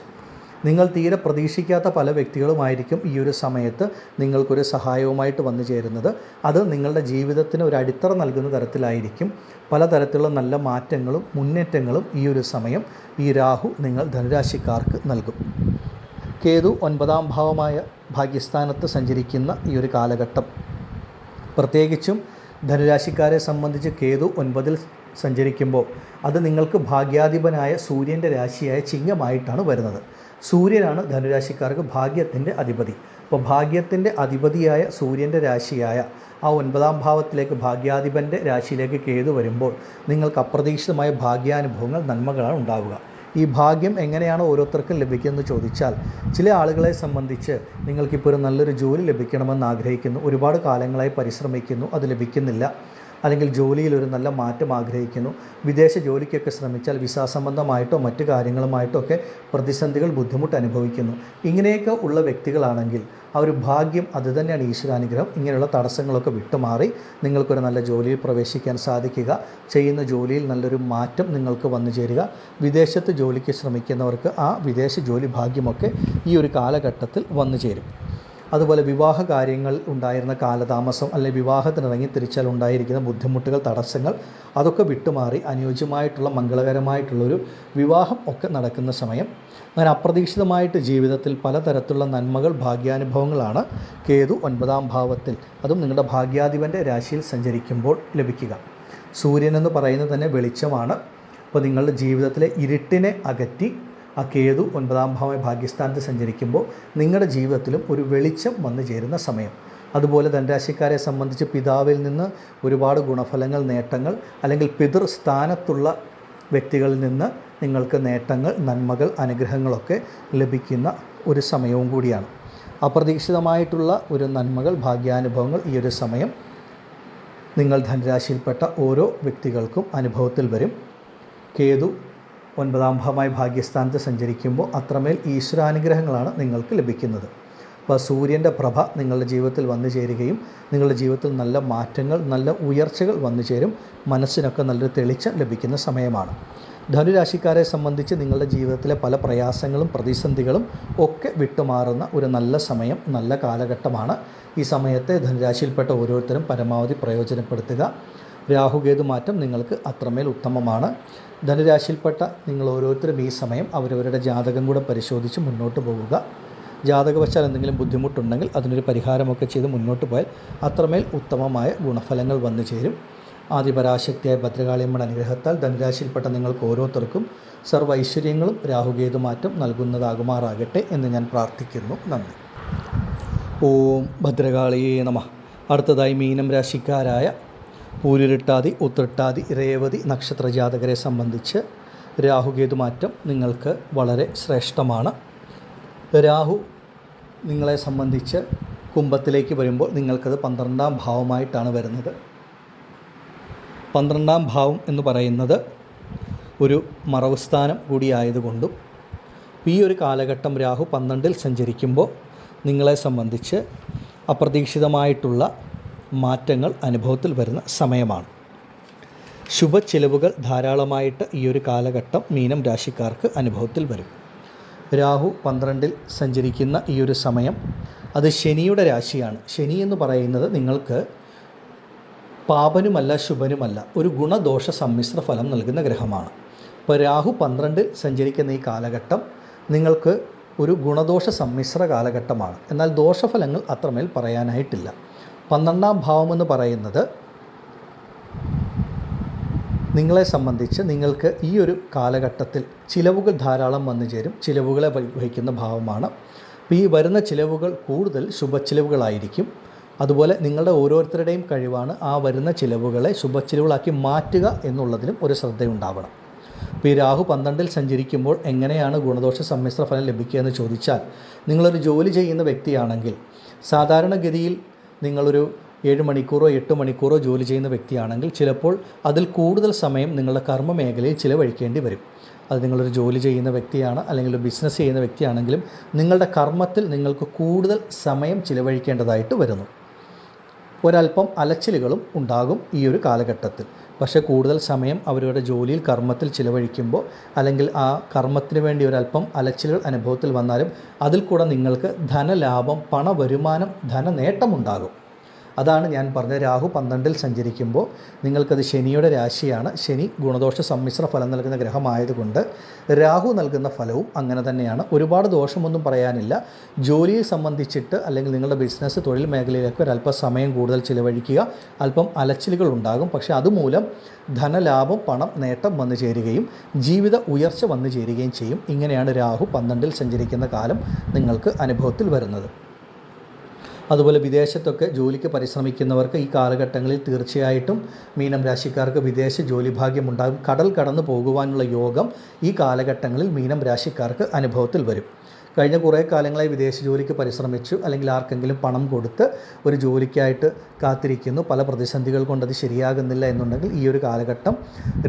Speaker 1: നിങ്ങൾ തീരെ പ്രതീക്ഷിക്കാത്ത പല വ്യക്തികളുമായിരിക്കും ഈ ഒരു സമയത്ത് നിങ്ങൾക്കൊരു സഹായവുമായിട്ട് വന്നു ചേരുന്നത്. അത് നിങ്ങളുടെ ജീവിതത്തിന് ഒരു അടിത്തറ നൽകുന്ന തരത്തിലായിരിക്കും. പലതരത്തിലുള്ള നല്ല മാറ്റങ്ങളും മുന്നേറ്റങ്ങളും ഈ ഒരു സമയം ഈ രാഹു നിങ്ങൾ ധനുരാശിക്കാർക്ക് നൽകും. കേതു 9ാം ഭാവമായ ഭാഗ്യസ്ഥാനത്ത് സഞ്ചരിക്കുന്ന ഈ ഒരു കാലഘട്ടം, പ്രത്യേകിച്ചും ധനുരാശിക്കാരെ സംബന്ധിച്ച് കേതു 9ൽ സഞ്ചരിക്കുമ്പോൾ അത് നിങ്ങൾക്ക് ഭാഗ്യാധിപനായ സൂര്യൻ്റെ രാശിയായ ചിങ്ങമായിട്ടാണ് വരുന്നത്. സൂര്യനാണ് ധനുരാശിക്കാർക്ക് ഭാഗ്യത്തിൻ്റെ അധിപതി. അപ്പോൾ ഭാഗ്യത്തിൻ്റെ അധിപതിയായ സൂര്യൻ്റെ രാശിയായ ആ 9ാം ഭാവത്തിലേക്ക് ഭാഗ്യാധിപൻ്റെ രാശിയിലേക്ക് കേതു വരുമ്പോൾ നിങ്ങൾക്ക് അപ്രതീക്ഷിതമായ ഭാഗ്യാനുഭവങ്ങൾ, നന്മകളാണ് ഉണ്ടാവുക. ഈ ഭാഗ്യം എങ്ങനെയാണ് ഓരോരുത്തർക്കും ലഭിക്കുന്നതെന്ന് ചോദിച്ചാൽ, ചില ആളുകളെ സംബന്ധിച്ച് നിങ്ങൾക്കിപ്പോൾ ഒരു നല്ലൊരു ജോലി ലഭിക്കണമെന്ന് ആഗ്രഹിക്കുന്നു, ഒരുപാട് കാലങ്ങളായി പരിശ്രമിക്കുന്നു, അത് ലഭിക്കുന്നില്ല. അല്ലെങ്കിൽ ജോലിയിൽ ഒരു നല്ല മാറ്റം ആഗ്രഹിക്കുന്നു, വിദേശ ജോലിക്കൊക്കെ ശ്രമിച്ചാൽ വിസ സംബന്ധമായിട്ടോ മറ്റു കാര്യങ്ങളുമായിട്ടോ ഒക്കെ പ്രതിസന്ധികൾ, ബുദ്ധിമുട്ട് അനുഭവിക്കുന്നു. ഇങ്ങനെയൊക്കെ ഉള്ള വ്യക്തികളാണെങ്കിൽ ആ ഒരു ഭാഗ്യം അത് തന്നെയാണ് ഈശ്വരാനുഗ്രഹം. ഇങ്ങനെയുള്ള തടസ്സങ്ങളൊക്കെ വിട്ടുമാറി നിങ്ങൾക്കൊരു നല്ല ജോലിയിൽ പ്രവേശിക്കാൻ സാധിക്കുക, ചെയ്യുന്ന ജോലിയിൽ നല്ലൊരു മാറ്റം നിങ്ങൾക്ക് വന്നു ചേരുക. വിദേശത്ത് ജോലിക്ക് ശ്രമിക്കുന്നവർക്ക് ആ വിദേശ ജോലി ഭാഗ്യമൊക്കെ ഈ ഒരു കാലഘട്ടത്തിൽ വന്നു ചേരും. അതുപോലെ വിവാഹ കാര്യങ്ങൾ ഉണ്ടായിരുന്ന കാലതാമസം, അല്ലെങ്കിൽ വിവാഹത്തിനിറങ്ങി തിരിച്ചാൽ ഉണ്ടായിരിക്കുന്ന ബുദ്ധിമുട്ടുകൾ, തടസ്സങ്ങൾ അതൊക്കെ വിട്ടുമാറി അനുയോജ്യമായിട്ടുള്ള മംഗളകരമായിട്ടുള്ളൊരു വിവാഹം ഒക്കെ നടക്കുന്ന സമയം. അങ്ങനെ അപ്രതീക്ഷിതമായിട്ട് ജീവിതത്തിൽ പലതരത്തിലുള്ള നന്മകൾ, ഭാഗ്യാനുഭവങ്ങളാണ് കേതു 9ാം ഭാവത്തിൽ, അതും നിങ്ങളുടെ ഭാഗ്യാധിപൻ്റെ രാശിയിൽ സഞ്ചരിക്കുമ്പോൾ ലഭിക്കുക. സൂര്യൻ എന്ന് പറയുന്നത് തന്നെ വെളിച്ചമാണ്. അപ്പോൾ നിങ്ങളുടെ ജീവിതത്തിലെ ഇരുട്ടിനെ അകറ്റി ആ കേതു 9ാം ഭാവമായ ഭാഗ്യസ്ഥാനത്ത് സഞ്ചരിക്കുമ്പോൾ നിങ്ങളുടെ ജീവിതത്തിലും ഒരു വെളിച്ചം വന്നു ചേരുന്ന സമയം. അതുപോലെ ധനുരാശിക്കാരെ സംബന്ധിച്ച് പിതാവിൽ നിന്ന് ഒരുപാട് ഗുണഫലങ്ങൾ, നേട്ടങ്ങൾ, അല്ലെങ്കിൽ പിതൃസ്ഥാനത്തുള്ള വ്യക്തികളിൽ നിന്ന് നിങ്ങൾക്ക് നേട്ടങ്ങൾ, നന്മകൾ, അനുഗ്രഹങ്ങളൊക്കെ ലഭിക്കുന്ന ഒരു സമയവും കൂടിയാണ്. അപ്രതീക്ഷിതമായിട്ടുള്ള ഒരു നന്മകൾ, ഭാഗ്യാനുഭവങ്ങൾ ഈ ഒരു സമയം നിങ്ങൾ ധനുരാശിയിൽപ്പെട്ട ഓരോ വ്യക്തികൾക്കും അനുഭവത്തിൽ വരും. കേതു 9ാം ഭാവമായ ഭാഗ്യസ്ഥാനത്ത് സഞ്ചരിക്കുമ്പോൾ അത്രമേൽ ഈശ്വരാനുഗ്രഹങ്ങളാണ് നിങ്ങൾക്ക് ലഭിക്കുന്നത്. അപ്പോൾ സൂര്യൻ്റെ പ്രഭ നിങ്ങളുടെ ജീവിതത്തിൽ വന്നു ചേരുകയും നിങ്ങളുടെ ജീവിതത്തിൽ നല്ല മാറ്റങ്ങൾ, നല്ല ഉയർച്ചകൾ വന്നു ചേരും. മനസ്സിനൊക്കെ നല്ലൊരു തെളിച്ചം ലഭിക്കുന്ന സമയമാണ്. ധനുരാശിക്കാരെ സംബന്ധിച്ച് നിങ്ങളുടെ ജീവിതത്തിലെ പല പ്രയാസങ്ങളും പ്രതിസന്ധികളും ഒക്കെ വിട്ടുമാറുന്ന ഒരു നല്ല സമയം, നല്ല കാലഘട്ടമാണ്. ഈ സമയത്തെ ധനുരാശിയിൽപ്പെട്ട ഓരോരുത്തരും പരമാവധി പ്രയോജനപ്പെടുത്തുക. രാഹുകേതു മാറ്റം നിങ്ങൾക്ക് അത്രമേൽ ഉത്തമമാണ്. ധനുരാശിയിൽപ്പെട്ട നിങ്ങൾ ഓരോരുത്തരും ഈ സമയം അവരവരുടെ ജാതകം കൂടെ പരിശോധിച്ച് മുന്നോട്ട് പോവുക. ജാതകവശാൽ എന്തെങ്കിലും ബുദ്ധിമുട്ടുണ്ടെങ്കിൽ അതിനൊരു പരിഹാരമൊക്കെ ചെയ്ത് മുന്നോട്ട് പോയാൽ അത്രമേൽ ഉത്തമമായ ഗുണഫലങ്ങൾ വന്നു ചേരും. ആദിപരാശക്തിയായ ഭദ്രകാളിയമ്മയുടെ അനുഗ്രഹത്താൽ ധനുരാശിയിൽപ്പെട്ട നിങ്ങൾക്ക് ഓരോരുത്തർക്കും സർവ്വ ഐശ്വര്യങ്ങളും രാഹുകേതു മാറ്റം നൽകുന്നതാകുമാറാകട്ടെ എന്ന് ഞാൻ പ്രാർത്ഥിക്കുന്നു. നന്ദി. ഓം ഭദ്രകാളിയേ നമഃ. അടുത്തതായി മീനം രാശിക്കാരായ പൂരുരുട്ടാതി, ഉത്രട്ടാതി, രേവതി നക്ഷത്ര ജാതകരെ സംബന്ധിച്ച് രാഹുകേതു മാറ്റം നിങ്ങൾക്ക് വളരെ ശ്രേഷ്ഠമാണ്. രാഹു നിങ്ങളെ സംബന്ധിച്ച് കുംഭത്തിലേക്ക് വരുമ്പോൾ നിങ്ങൾക്കത് 12ാം ഭാവമായിട്ടാണ് വരുന്നത്. 12ാം ഭാവം എന്ന് പറയുന്നത് ഒരു മറവ് സ്ഥാനം കൂടിയായതുകൊണ്ടും ഈ ഒരു കാലഘട്ടം രാഹു 12ൽ സഞ്ചരിക്കുമ്പോൾ നിങ്ങളെ സംബന്ധിച്ച് അപ്രതീക്ഷിതമായിട്ടുള്ള മാറ്റങ്ങൾ അനുഭവത്തിൽ വരുന്ന സമയമാണ്. ശുഭച്ചിലവുകൾ ധാരാളമായിട്ട് ഈ ഒരു കാലഘട്ടം മീനം രാശിക്കാർക്ക് അനുഭവത്തിൽ വരും. രാഹു 12ൽ സഞ്ചരിക്കുന്ന ഈ ഒരു സമയം അത് ശനിയുടെ രാശിയാണ്. ശനി എന്ന് പറയുന്നത് നിങ്ങൾക്ക് പാപനുമല്ല ശുഭനുമല്ല, ഒരു ഗുണദോഷ സമ്മിശ്ര ഫലം നൽകുന്ന ഗ്രഹമാണ്. അപ്പോൾ രാഹു 12ൽ സഞ്ചരിക്കുന്ന ഈ കാലഘട്ടം നിങ്ങൾക്ക് ഒരു ഗുണദോഷ സമ്മിശ്ര കാലഘട്ടമാണ്. എന്നാൽ ദോഷഫലങ്ങൾ അത്രമേൽ പറയാനായിട്ടില്ല. 12ാം ഭാവമെന്ന് പറയുന്നത് നിങ്ങളെ സംബന്ധിച്ച് നിങ്ങൾക്ക് ഈ ഒരു കാലഘട്ടത്തിൽ ചിലവുകൾ ധാരാളം വന്നു ചേരും. ചിലവുകളെ വഹിക്കുന്ന ഭാവമാണ്. അപ്പോൾ ഈ വരുന്ന ചിലവുകൾ കൂടുതൽ ശുഭച്ചിലവുകളായിരിക്കും. അതുപോലെ നിങ്ങളുടെ ഓരോരുത്തരുടെയും കഴിവാണ് ആ വരുന്ന ചിലവുകളെ ശുഭച്ചിലവുകളാക്കി മാറ്റുക എന്നുള്ളതിനും ഒരു ശ്രദ്ധയുണ്ടാവണം. അപ്പോൾ ഈ രാഹു 12ൽ സഞ്ചരിക്കുമ്പോൾ എങ്ങനെയാണ് ഗുണദോഷ സമ്മിശ്ര ഫലം ലഭിക്കുക എന്ന് ചോദിച്ചാൽ, നിങ്ങളൊരു ജോലി ചെയ്യുന്ന വ്യക്തിയാണെങ്കിൽ സാധാരണഗതിയിൽ നിങ്ങളൊരു 7 മണിക്കൂറോ 8 മണിക്കൂറോ ജോലി ചെയ്യുന്ന വ്യക്തിയാണെങ്കിൽ ചിലപ്പോൾ അതിൽ കൂടുതൽ സമയം നിങ്ങളുടെ കർമ്മ മേഖലയിൽ ചിലവഴിക്കേണ്ടി വരും. അത് നിങ്ങളൊരു ജോലി ചെയ്യുന്ന വ്യക്തിയാണ്, അല്ലെങ്കിൽ ഒരു ബിസിനസ് ചെയ്യുന്ന വ്യക്തിയാണെങ്കിലും നിങ്ങളുടെ കർമ്മത്തിൽ നിങ്ങൾക്ക് കൂടുതൽ സമയം ചിലവഴിക്കേണ്ടതായിട്ട് വരുന്നു. ഒരല്പം അലച്ചിലുകളും ഉണ്ടാകും ഈ ഒരു കാലഘട്ടത്തിൽ. പക്ഷേ കൂടുതൽ സമയം അവരുടെ ജോലിയിൽ കർമ്മത്തിൽ ചിലവഴിക്കുമ്പോൾ അല്ലെങ്കിൽ ആ കർമ്മത്തിന് വേണ്ടി ഒരല്പം അലച്ചിലുകൾ അനുഭവത്തിൽ വന്നാലും അതിൽ കൂടെ നിങ്ങൾക്ക് ധനലാഭം, പണവരുമാനം, ധനനേട്ടമുണ്ടാകും. അതാണ് ഞാൻ പറഞ്ഞ രാഹു 12-ൽ സഞ്ചരിക്കുമ്പോൾ നിങ്ങൾക്കത് ശനിയുടെ രാശിയാണ്. ശനി ഗുണദോഷ സമ്മിശ്ര ഫലം നൽകുന്ന ഗ്രഹമായതുകൊണ്ട് രാഹു നൽകുന്ന ഫലവും അങ്ങനെ തന്നെയാണ്. ഒരുപാട് ദോഷമൊന്നും പറയാനില്ല. ജോലിയെ സംബന്ധിച്ചിട്ട് അല്ലെങ്കിൽ നിങ്ങളുടെ ബിസിനസ്, തൊഴിൽ മേഖലയിലേക്ക് ഒരല്പം സമയം കൂടുതൽ ചിലവഴിക്കുക. അല്പം അലച്ചിലുകൾ ഉണ്ടാകും. പക്ഷേ അതുമൂലം ധനലാഭം, പണം നേട്ടം വന്നു ചേരുകയും ജീവിത ഉയർച്ച വന്നു ചേരുകയും ചെയ്യും. ഇങ്ങനെയാണ് രാഹു 12-ൽ സഞ്ചരിക്കുന്ന കാലം നിങ്ങൾക്ക് അനുഭവത്തിൽ വരുന്നത്. അതുപോലെ വിദേശത്തൊക്കെ ജോലിക്ക് പരിശ്രമിക്കുന്നവർക്ക് ഈ കാലഘട്ടങ്ങളിൽ തീർച്ചയായിട്ടും മീനം രാശിക്കാർക്ക് വിദേശ ജോലി ഭാഗ്യമുണ്ടാകും. കടൽ കടന്നു പോകുവാനുള്ള യോഗം ഈ കാലഘട്ടങ്ങളിൽ മീനം രാശിക്കാർക്ക് അനുഭവത്തിൽ വരും. കഴിഞ്ഞ കുറേ കാലങ്ങളായി വിദേശ ജോലിക്ക് പരിശ്രമിച്ചു അല്ലെങ്കിൽ ആർക്കെങ്കിലും പണം കൊടുത്ത് ഒരു ജോലിക്കായിട്ട് കാത്തിരിക്കുന്നു, പല പ്രതിസന്ധികൾ കൊണ്ട് അത് ശരിയാകുന്നില്ല എന്നുണ്ടെങ്കിൽ ഈ ഒരു കാലഘട്ടം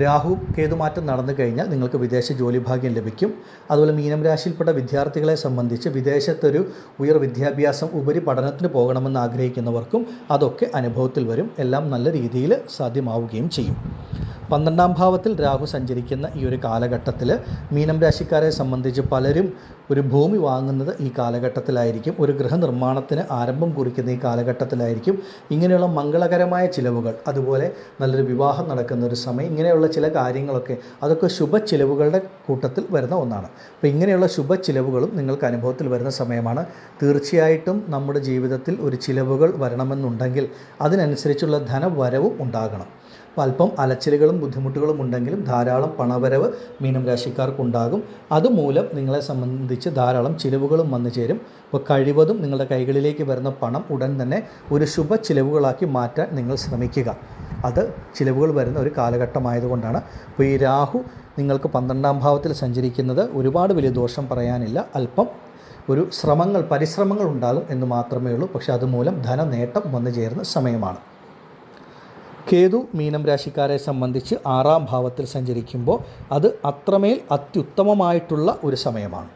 Speaker 1: രാഹു കേതുമാറ്റം നടന്നു കഴിഞ്ഞാൽ നിങ്ങൾക്ക് വിദേശ ജോലി ഭാഗ്യം ലഭിക്കും. അതുപോലെ മീനം രാശിയിൽപ്പെട്ട വിദ്യാർത്ഥികളെ സംബന്ധിച്ച് വിദേശത്തൊരു ഉയർ വിദ്യാഭ്യാസം, ഉപരിപഠനത്തിന് പോകണമെന്ന് ആഗ്രഹിക്കുന്നവർക്കും അതൊക്കെ അനുഭവത്തിൽ വരും. എല്ലാം നല്ല രീതിയിൽ സാധ്യമാവുകയും ചെയ്യും. 12-ാം ഭാവത്തിൽ രാഹു സഞ്ചരിക്കുന്ന ഈ ഒരു കാലഘട്ടത്തിൽ മീനം രാശിക്കാരെ സംബന്ധിച്ച് പലരും ഒരു ഭൂമി വാങ്ങുന്നത് ഈ കാലഘട്ടത്തിലായിരിക്കും. ഒരു ഗൃഹനിർമ്മാണത്തിന് ആരംഭം കുറിക്കുന്ന ഈ കാലഘട്ടത്തിലായിരിക്കും. ഇങ്ങനെയുള്ള മംഗളകരമായ ചിലവുകൾ, അതുപോലെ നല്ലൊരു വിവാഹം നടക്കുന്ന ഒരു സമയം, ഇങ്ങനെയുള്ള ചില കാര്യങ്ങളൊക്കെ അതൊക്കെ ശുഭ ചിലവുകളുടെ കൂട്ടത്തിൽ വരുന്ന ഒന്നാണ്. അപ്പോൾ ഇങ്ങനെയുള്ള ശുഭ ചിലവുകളും നിങ്ങൾക്ക് അനുഭവത്തിൽ വരുന്ന സമയമാണ്. തീർച്ചയായിട്ടും നമ്മുടെ ജീവിതത്തിൽ ഒരു ചിലവുകൾ വരണമെന്നുണ്ടെങ്കിൽ അതിനനുസരിച്ചുള്ള ധനവരവും ഉണ്ടാകണം. അപ്പോൾ അല്പം അലച്ചിലുകളും ബുദ്ധിമുട്ടുകളും ഉണ്ടെങ്കിലും ധാരാളം പണവരവ് മീനം രാശിക്കാർക്കുണ്ടാകും. അതുമൂലം നിങ്ങളെ സംബന്ധിച്ച് ധാരാളം ചിലവുകളും വന്നു ചേരും. അപ്പോൾ കഴിവതും നിങ്ങളുടെ കൈകളിലേക്ക് വരുന്ന പണം ഉടൻ തന്നെ ഒരു ശുഭ ചിലവുകളാക്കി മാറ്റാൻ നിങ്ങൾ ശ്രമിക്കുക. അത് ചിലവുകൾ വരുന്ന ഒരു കാലഘട്ടമായതുകൊണ്ടാണ്. അപ്പോൾ ഈ രാഹു നിങ്ങൾക്ക് 12-ാം ഭാവത്തിൽ സഞ്ചരിക്കുന്നത് ഒരുപാട് വലിയ ദോഷം പറയാനില്ല. അല്പം ഒരു പരിശ്രമങ്ങൾ ഉണ്ടാകും എന്ന് മാത്രമേ ഉള്ളൂ. പക്ഷേ അതുമൂലം ധനനേട്ടം വന്നു ചേരുന്ന സമയമാണ്. കേതു മീനം രാശിക്കാരെ സംബന്ധിച്ച് 6-ാം ഭാവത്തിൽ സഞ്ചരിക്കുമ്പോൾ അത് അത്രമേൽ അത്യുത്തമമായിട്ടുള്ള ഒരു സമയമാണ്.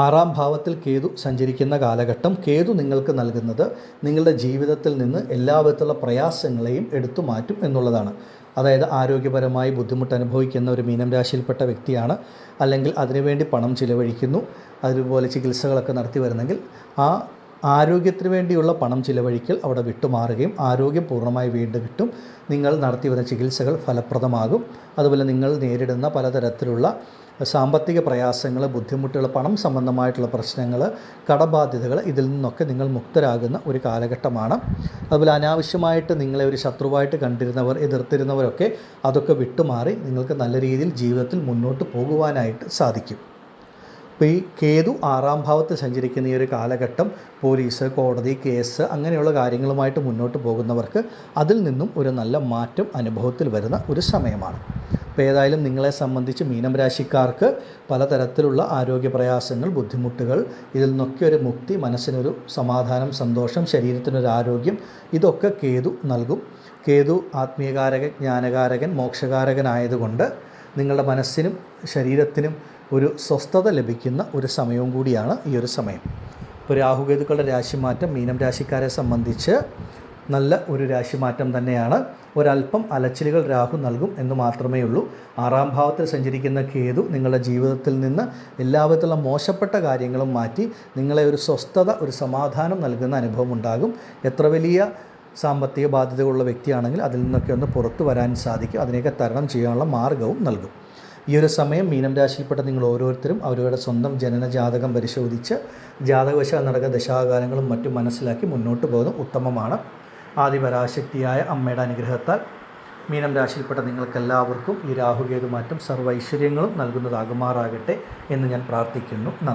Speaker 1: 6-ാം ഭാവത്തിൽ കേതു സഞ്ചരിക്കുന്ന കാലഘട്ടം കേതു നിങ്ങൾക്ക് നൽകുന്നത് നിങ്ങളുടെ ജീവിതത്തിൽ നിന്ന് എല്ലാവിധത്തിലുള്ള പ്രയാസങ്ങളെയും എടുത്തു മാറ്റും എന്നുള്ളതാണ്. അതായത് ആരോഗ്യപരമായി ബുദ്ധിമുട്ട് അനുഭവിക്കുന്ന ഒരു മീനം രാശിയിൽപ്പെട്ട വ്യക്തിയാണ്, അല്ലെങ്കിൽ അതിനുവേണ്ടി പണം ചിലവഴിക്കുന്നു, അതുപോലെ ചികിത്സകളൊക്കെ നടത്തി വരുന്നെങ്കിൽ ആ ആരോഗ്യത്തിന് വേണ്ടിയുള്ള പണം ചിലവഴിക്കൽ അവിടെ വിട്ടുമാറുകയും ആരോഗ്യം പൂർണ്ണമായി വീണ്ടും കിട്ടും. നിങ്ങൾ നടത്തിവരുന്ന ചികിത്സകൾ ഫലപ്രദമാകും. അതുപോലെ നിങ്ങൾ നേരിടുന്ന പലതരത്തിലുള്ള സാമ്പത്തിക പ്രയാസങ്ങൾ, ബുദ്ധിമുട്ടുകൾ, പണം സംബന്ധമായിട്ടുള്ള പ്രശ്നങ്ങൾ, കടബാധ്യതകൾ, ഇതിൽ നിന്നൊക്കെ നിങ്ങൾ മുക്തരാകുന്ന ഒരു കാലഘട്ടമാണ്. അതുപോലെ അനാവശ്യമായിട്ട് നിങ്ങളെ ഒരു ശത്രുവായിട്ട് കണ്ടിരുന്നവർ, എതിർത്തിരുന്നവരൊക്കെ അതൊക്കെ വിട്ടുമാറി നിങ്ങൾക്ക് നല്ല രീതിയിൽ ജീവിതത്തിൽ മുന്നോട്ട് പോകുവാനായിട്ട് സാധിക്കും. അപ്പോൾ ഈ കേതു 6-ാം ഭാവത്തിൽ സഞ്ചരിക്കുന്ന ഈ ഒരു കാലഘട്ടം പോലീസ്, കോടതി, കേസ് അങ്ങനെയുള്ള കാര്യങ്ങളുമായിട്ട് മുന്നോട്ട് പോകുന്നവർക്ക് അതിൽ നിന്നും ഒരു നല്ല മാറ്റം അനുഭവത്തിൽ വരുന്ന ഒരു സമയമാണ്. അപ്പോൾ ഏതായാലും നിങ്ങളെ സംബന്ധിച്ച് മീനം രാശിക്കാർക്ക് പലതരത്തിലുള്ള ആരോഗ്യ പ്രയാസങ്ങൾ, ബുദ്ധിമുട്ടുകൾ, ഇതിൽ നിന്നൊക്കെ ഒരു മുക്തി, മനസ്സിനൊരു സമാധാനം, സന്തോഷം, ശരീരത്തിനൊരു ആരോഗ്യം, ഇതൊക്കെ കേതു നൽകും. കേതു ആത്മീയകാരകൻ, ജ്ഞാനകാരകൻ, മോക്ഷകാരകനായതുകൊണ്ട് നിങ്ങളുടെ മനസ്സിനും ശരീരത്തിനും ഒരു സ്വസ്ഥത ലഭിക്കുന്ന ഒരു സമയവും കൂടിയാണ് ഈ ഒരു സമയം. ഇപ്പോൾ രാഹുകേതുക്കളുടെ രാശിമാറ്റം മീനം രാശിക്കാരെ സംബന്ധിച്ച് നല്ല ഒരു രാശിമാറ്റം തന്നെയാണ്. ഒരല്പം അലച്ചിലുകൾ രാഹു നൽകും എന്ന് മാത്രമേ ഉള്ളൂ. 6-ാം ഭാവത്തിൽ സഞ്ചരിക്കുന്ന കേതു നിങ്ങളുടെ ജീവിതത്തിൽ നിന്ന് എല്ലാവിധത്തിലുള്ള മോശപ്പെട്ട കാര്യങ്ങളും മാറ്റി നിങ്ങളെ ഒരു സ്വസ്ഥത, ഒരു സമാധാനം നൽകുന്ന അനുഭവം ഉണ്ടാകും. എത്ര വലിയ സാമ്പത്തിക ബാധ്യതകളുള്ള വ്യക്തിയാണെങ്കിൽ അതിൽ നിന്നൊക്കെ ഒന്ന് പുറത്തു വരാൻ സാധിക്കും. അതിനെയൊക്കെ തരണം ചെയ്യാനുള്ള മാർഗവും നൽകും. ഈ ഒരു സമയം മീനം രാശിയിൽപ്പെട്ട നിങ്ങൾ ഓരോരുത്തരും അവരുടെ സ്വന്തം ജനന ജാതകം പരിശോധിച്ച് ജാതകവശാൽ നടക്കുന്ന ദശാകാലങ്ങളും മറ്റും മനസ്സിലാക്കി മുന്നോട്ട് പോകുന്നത് ഉത്തമമാണ്. ആദിപരാശക്തിയായ അമ്മയുടെ അനുഗ്രഹത്താൽ മീനം രാശിയിൽപ്പെട്ട നിങ്ങൾക്കെല്ലാവർക്കും ഈ രാഹുകേതു മാറ്റം സർവ്വ ഐശ്വര്യങ്ങളും നൽകുന്നതാകുമാറാകട്ടെ എന്ന് ഞാൻ പ്രാർത്ഥിക്കുന്നു. നന്ദി.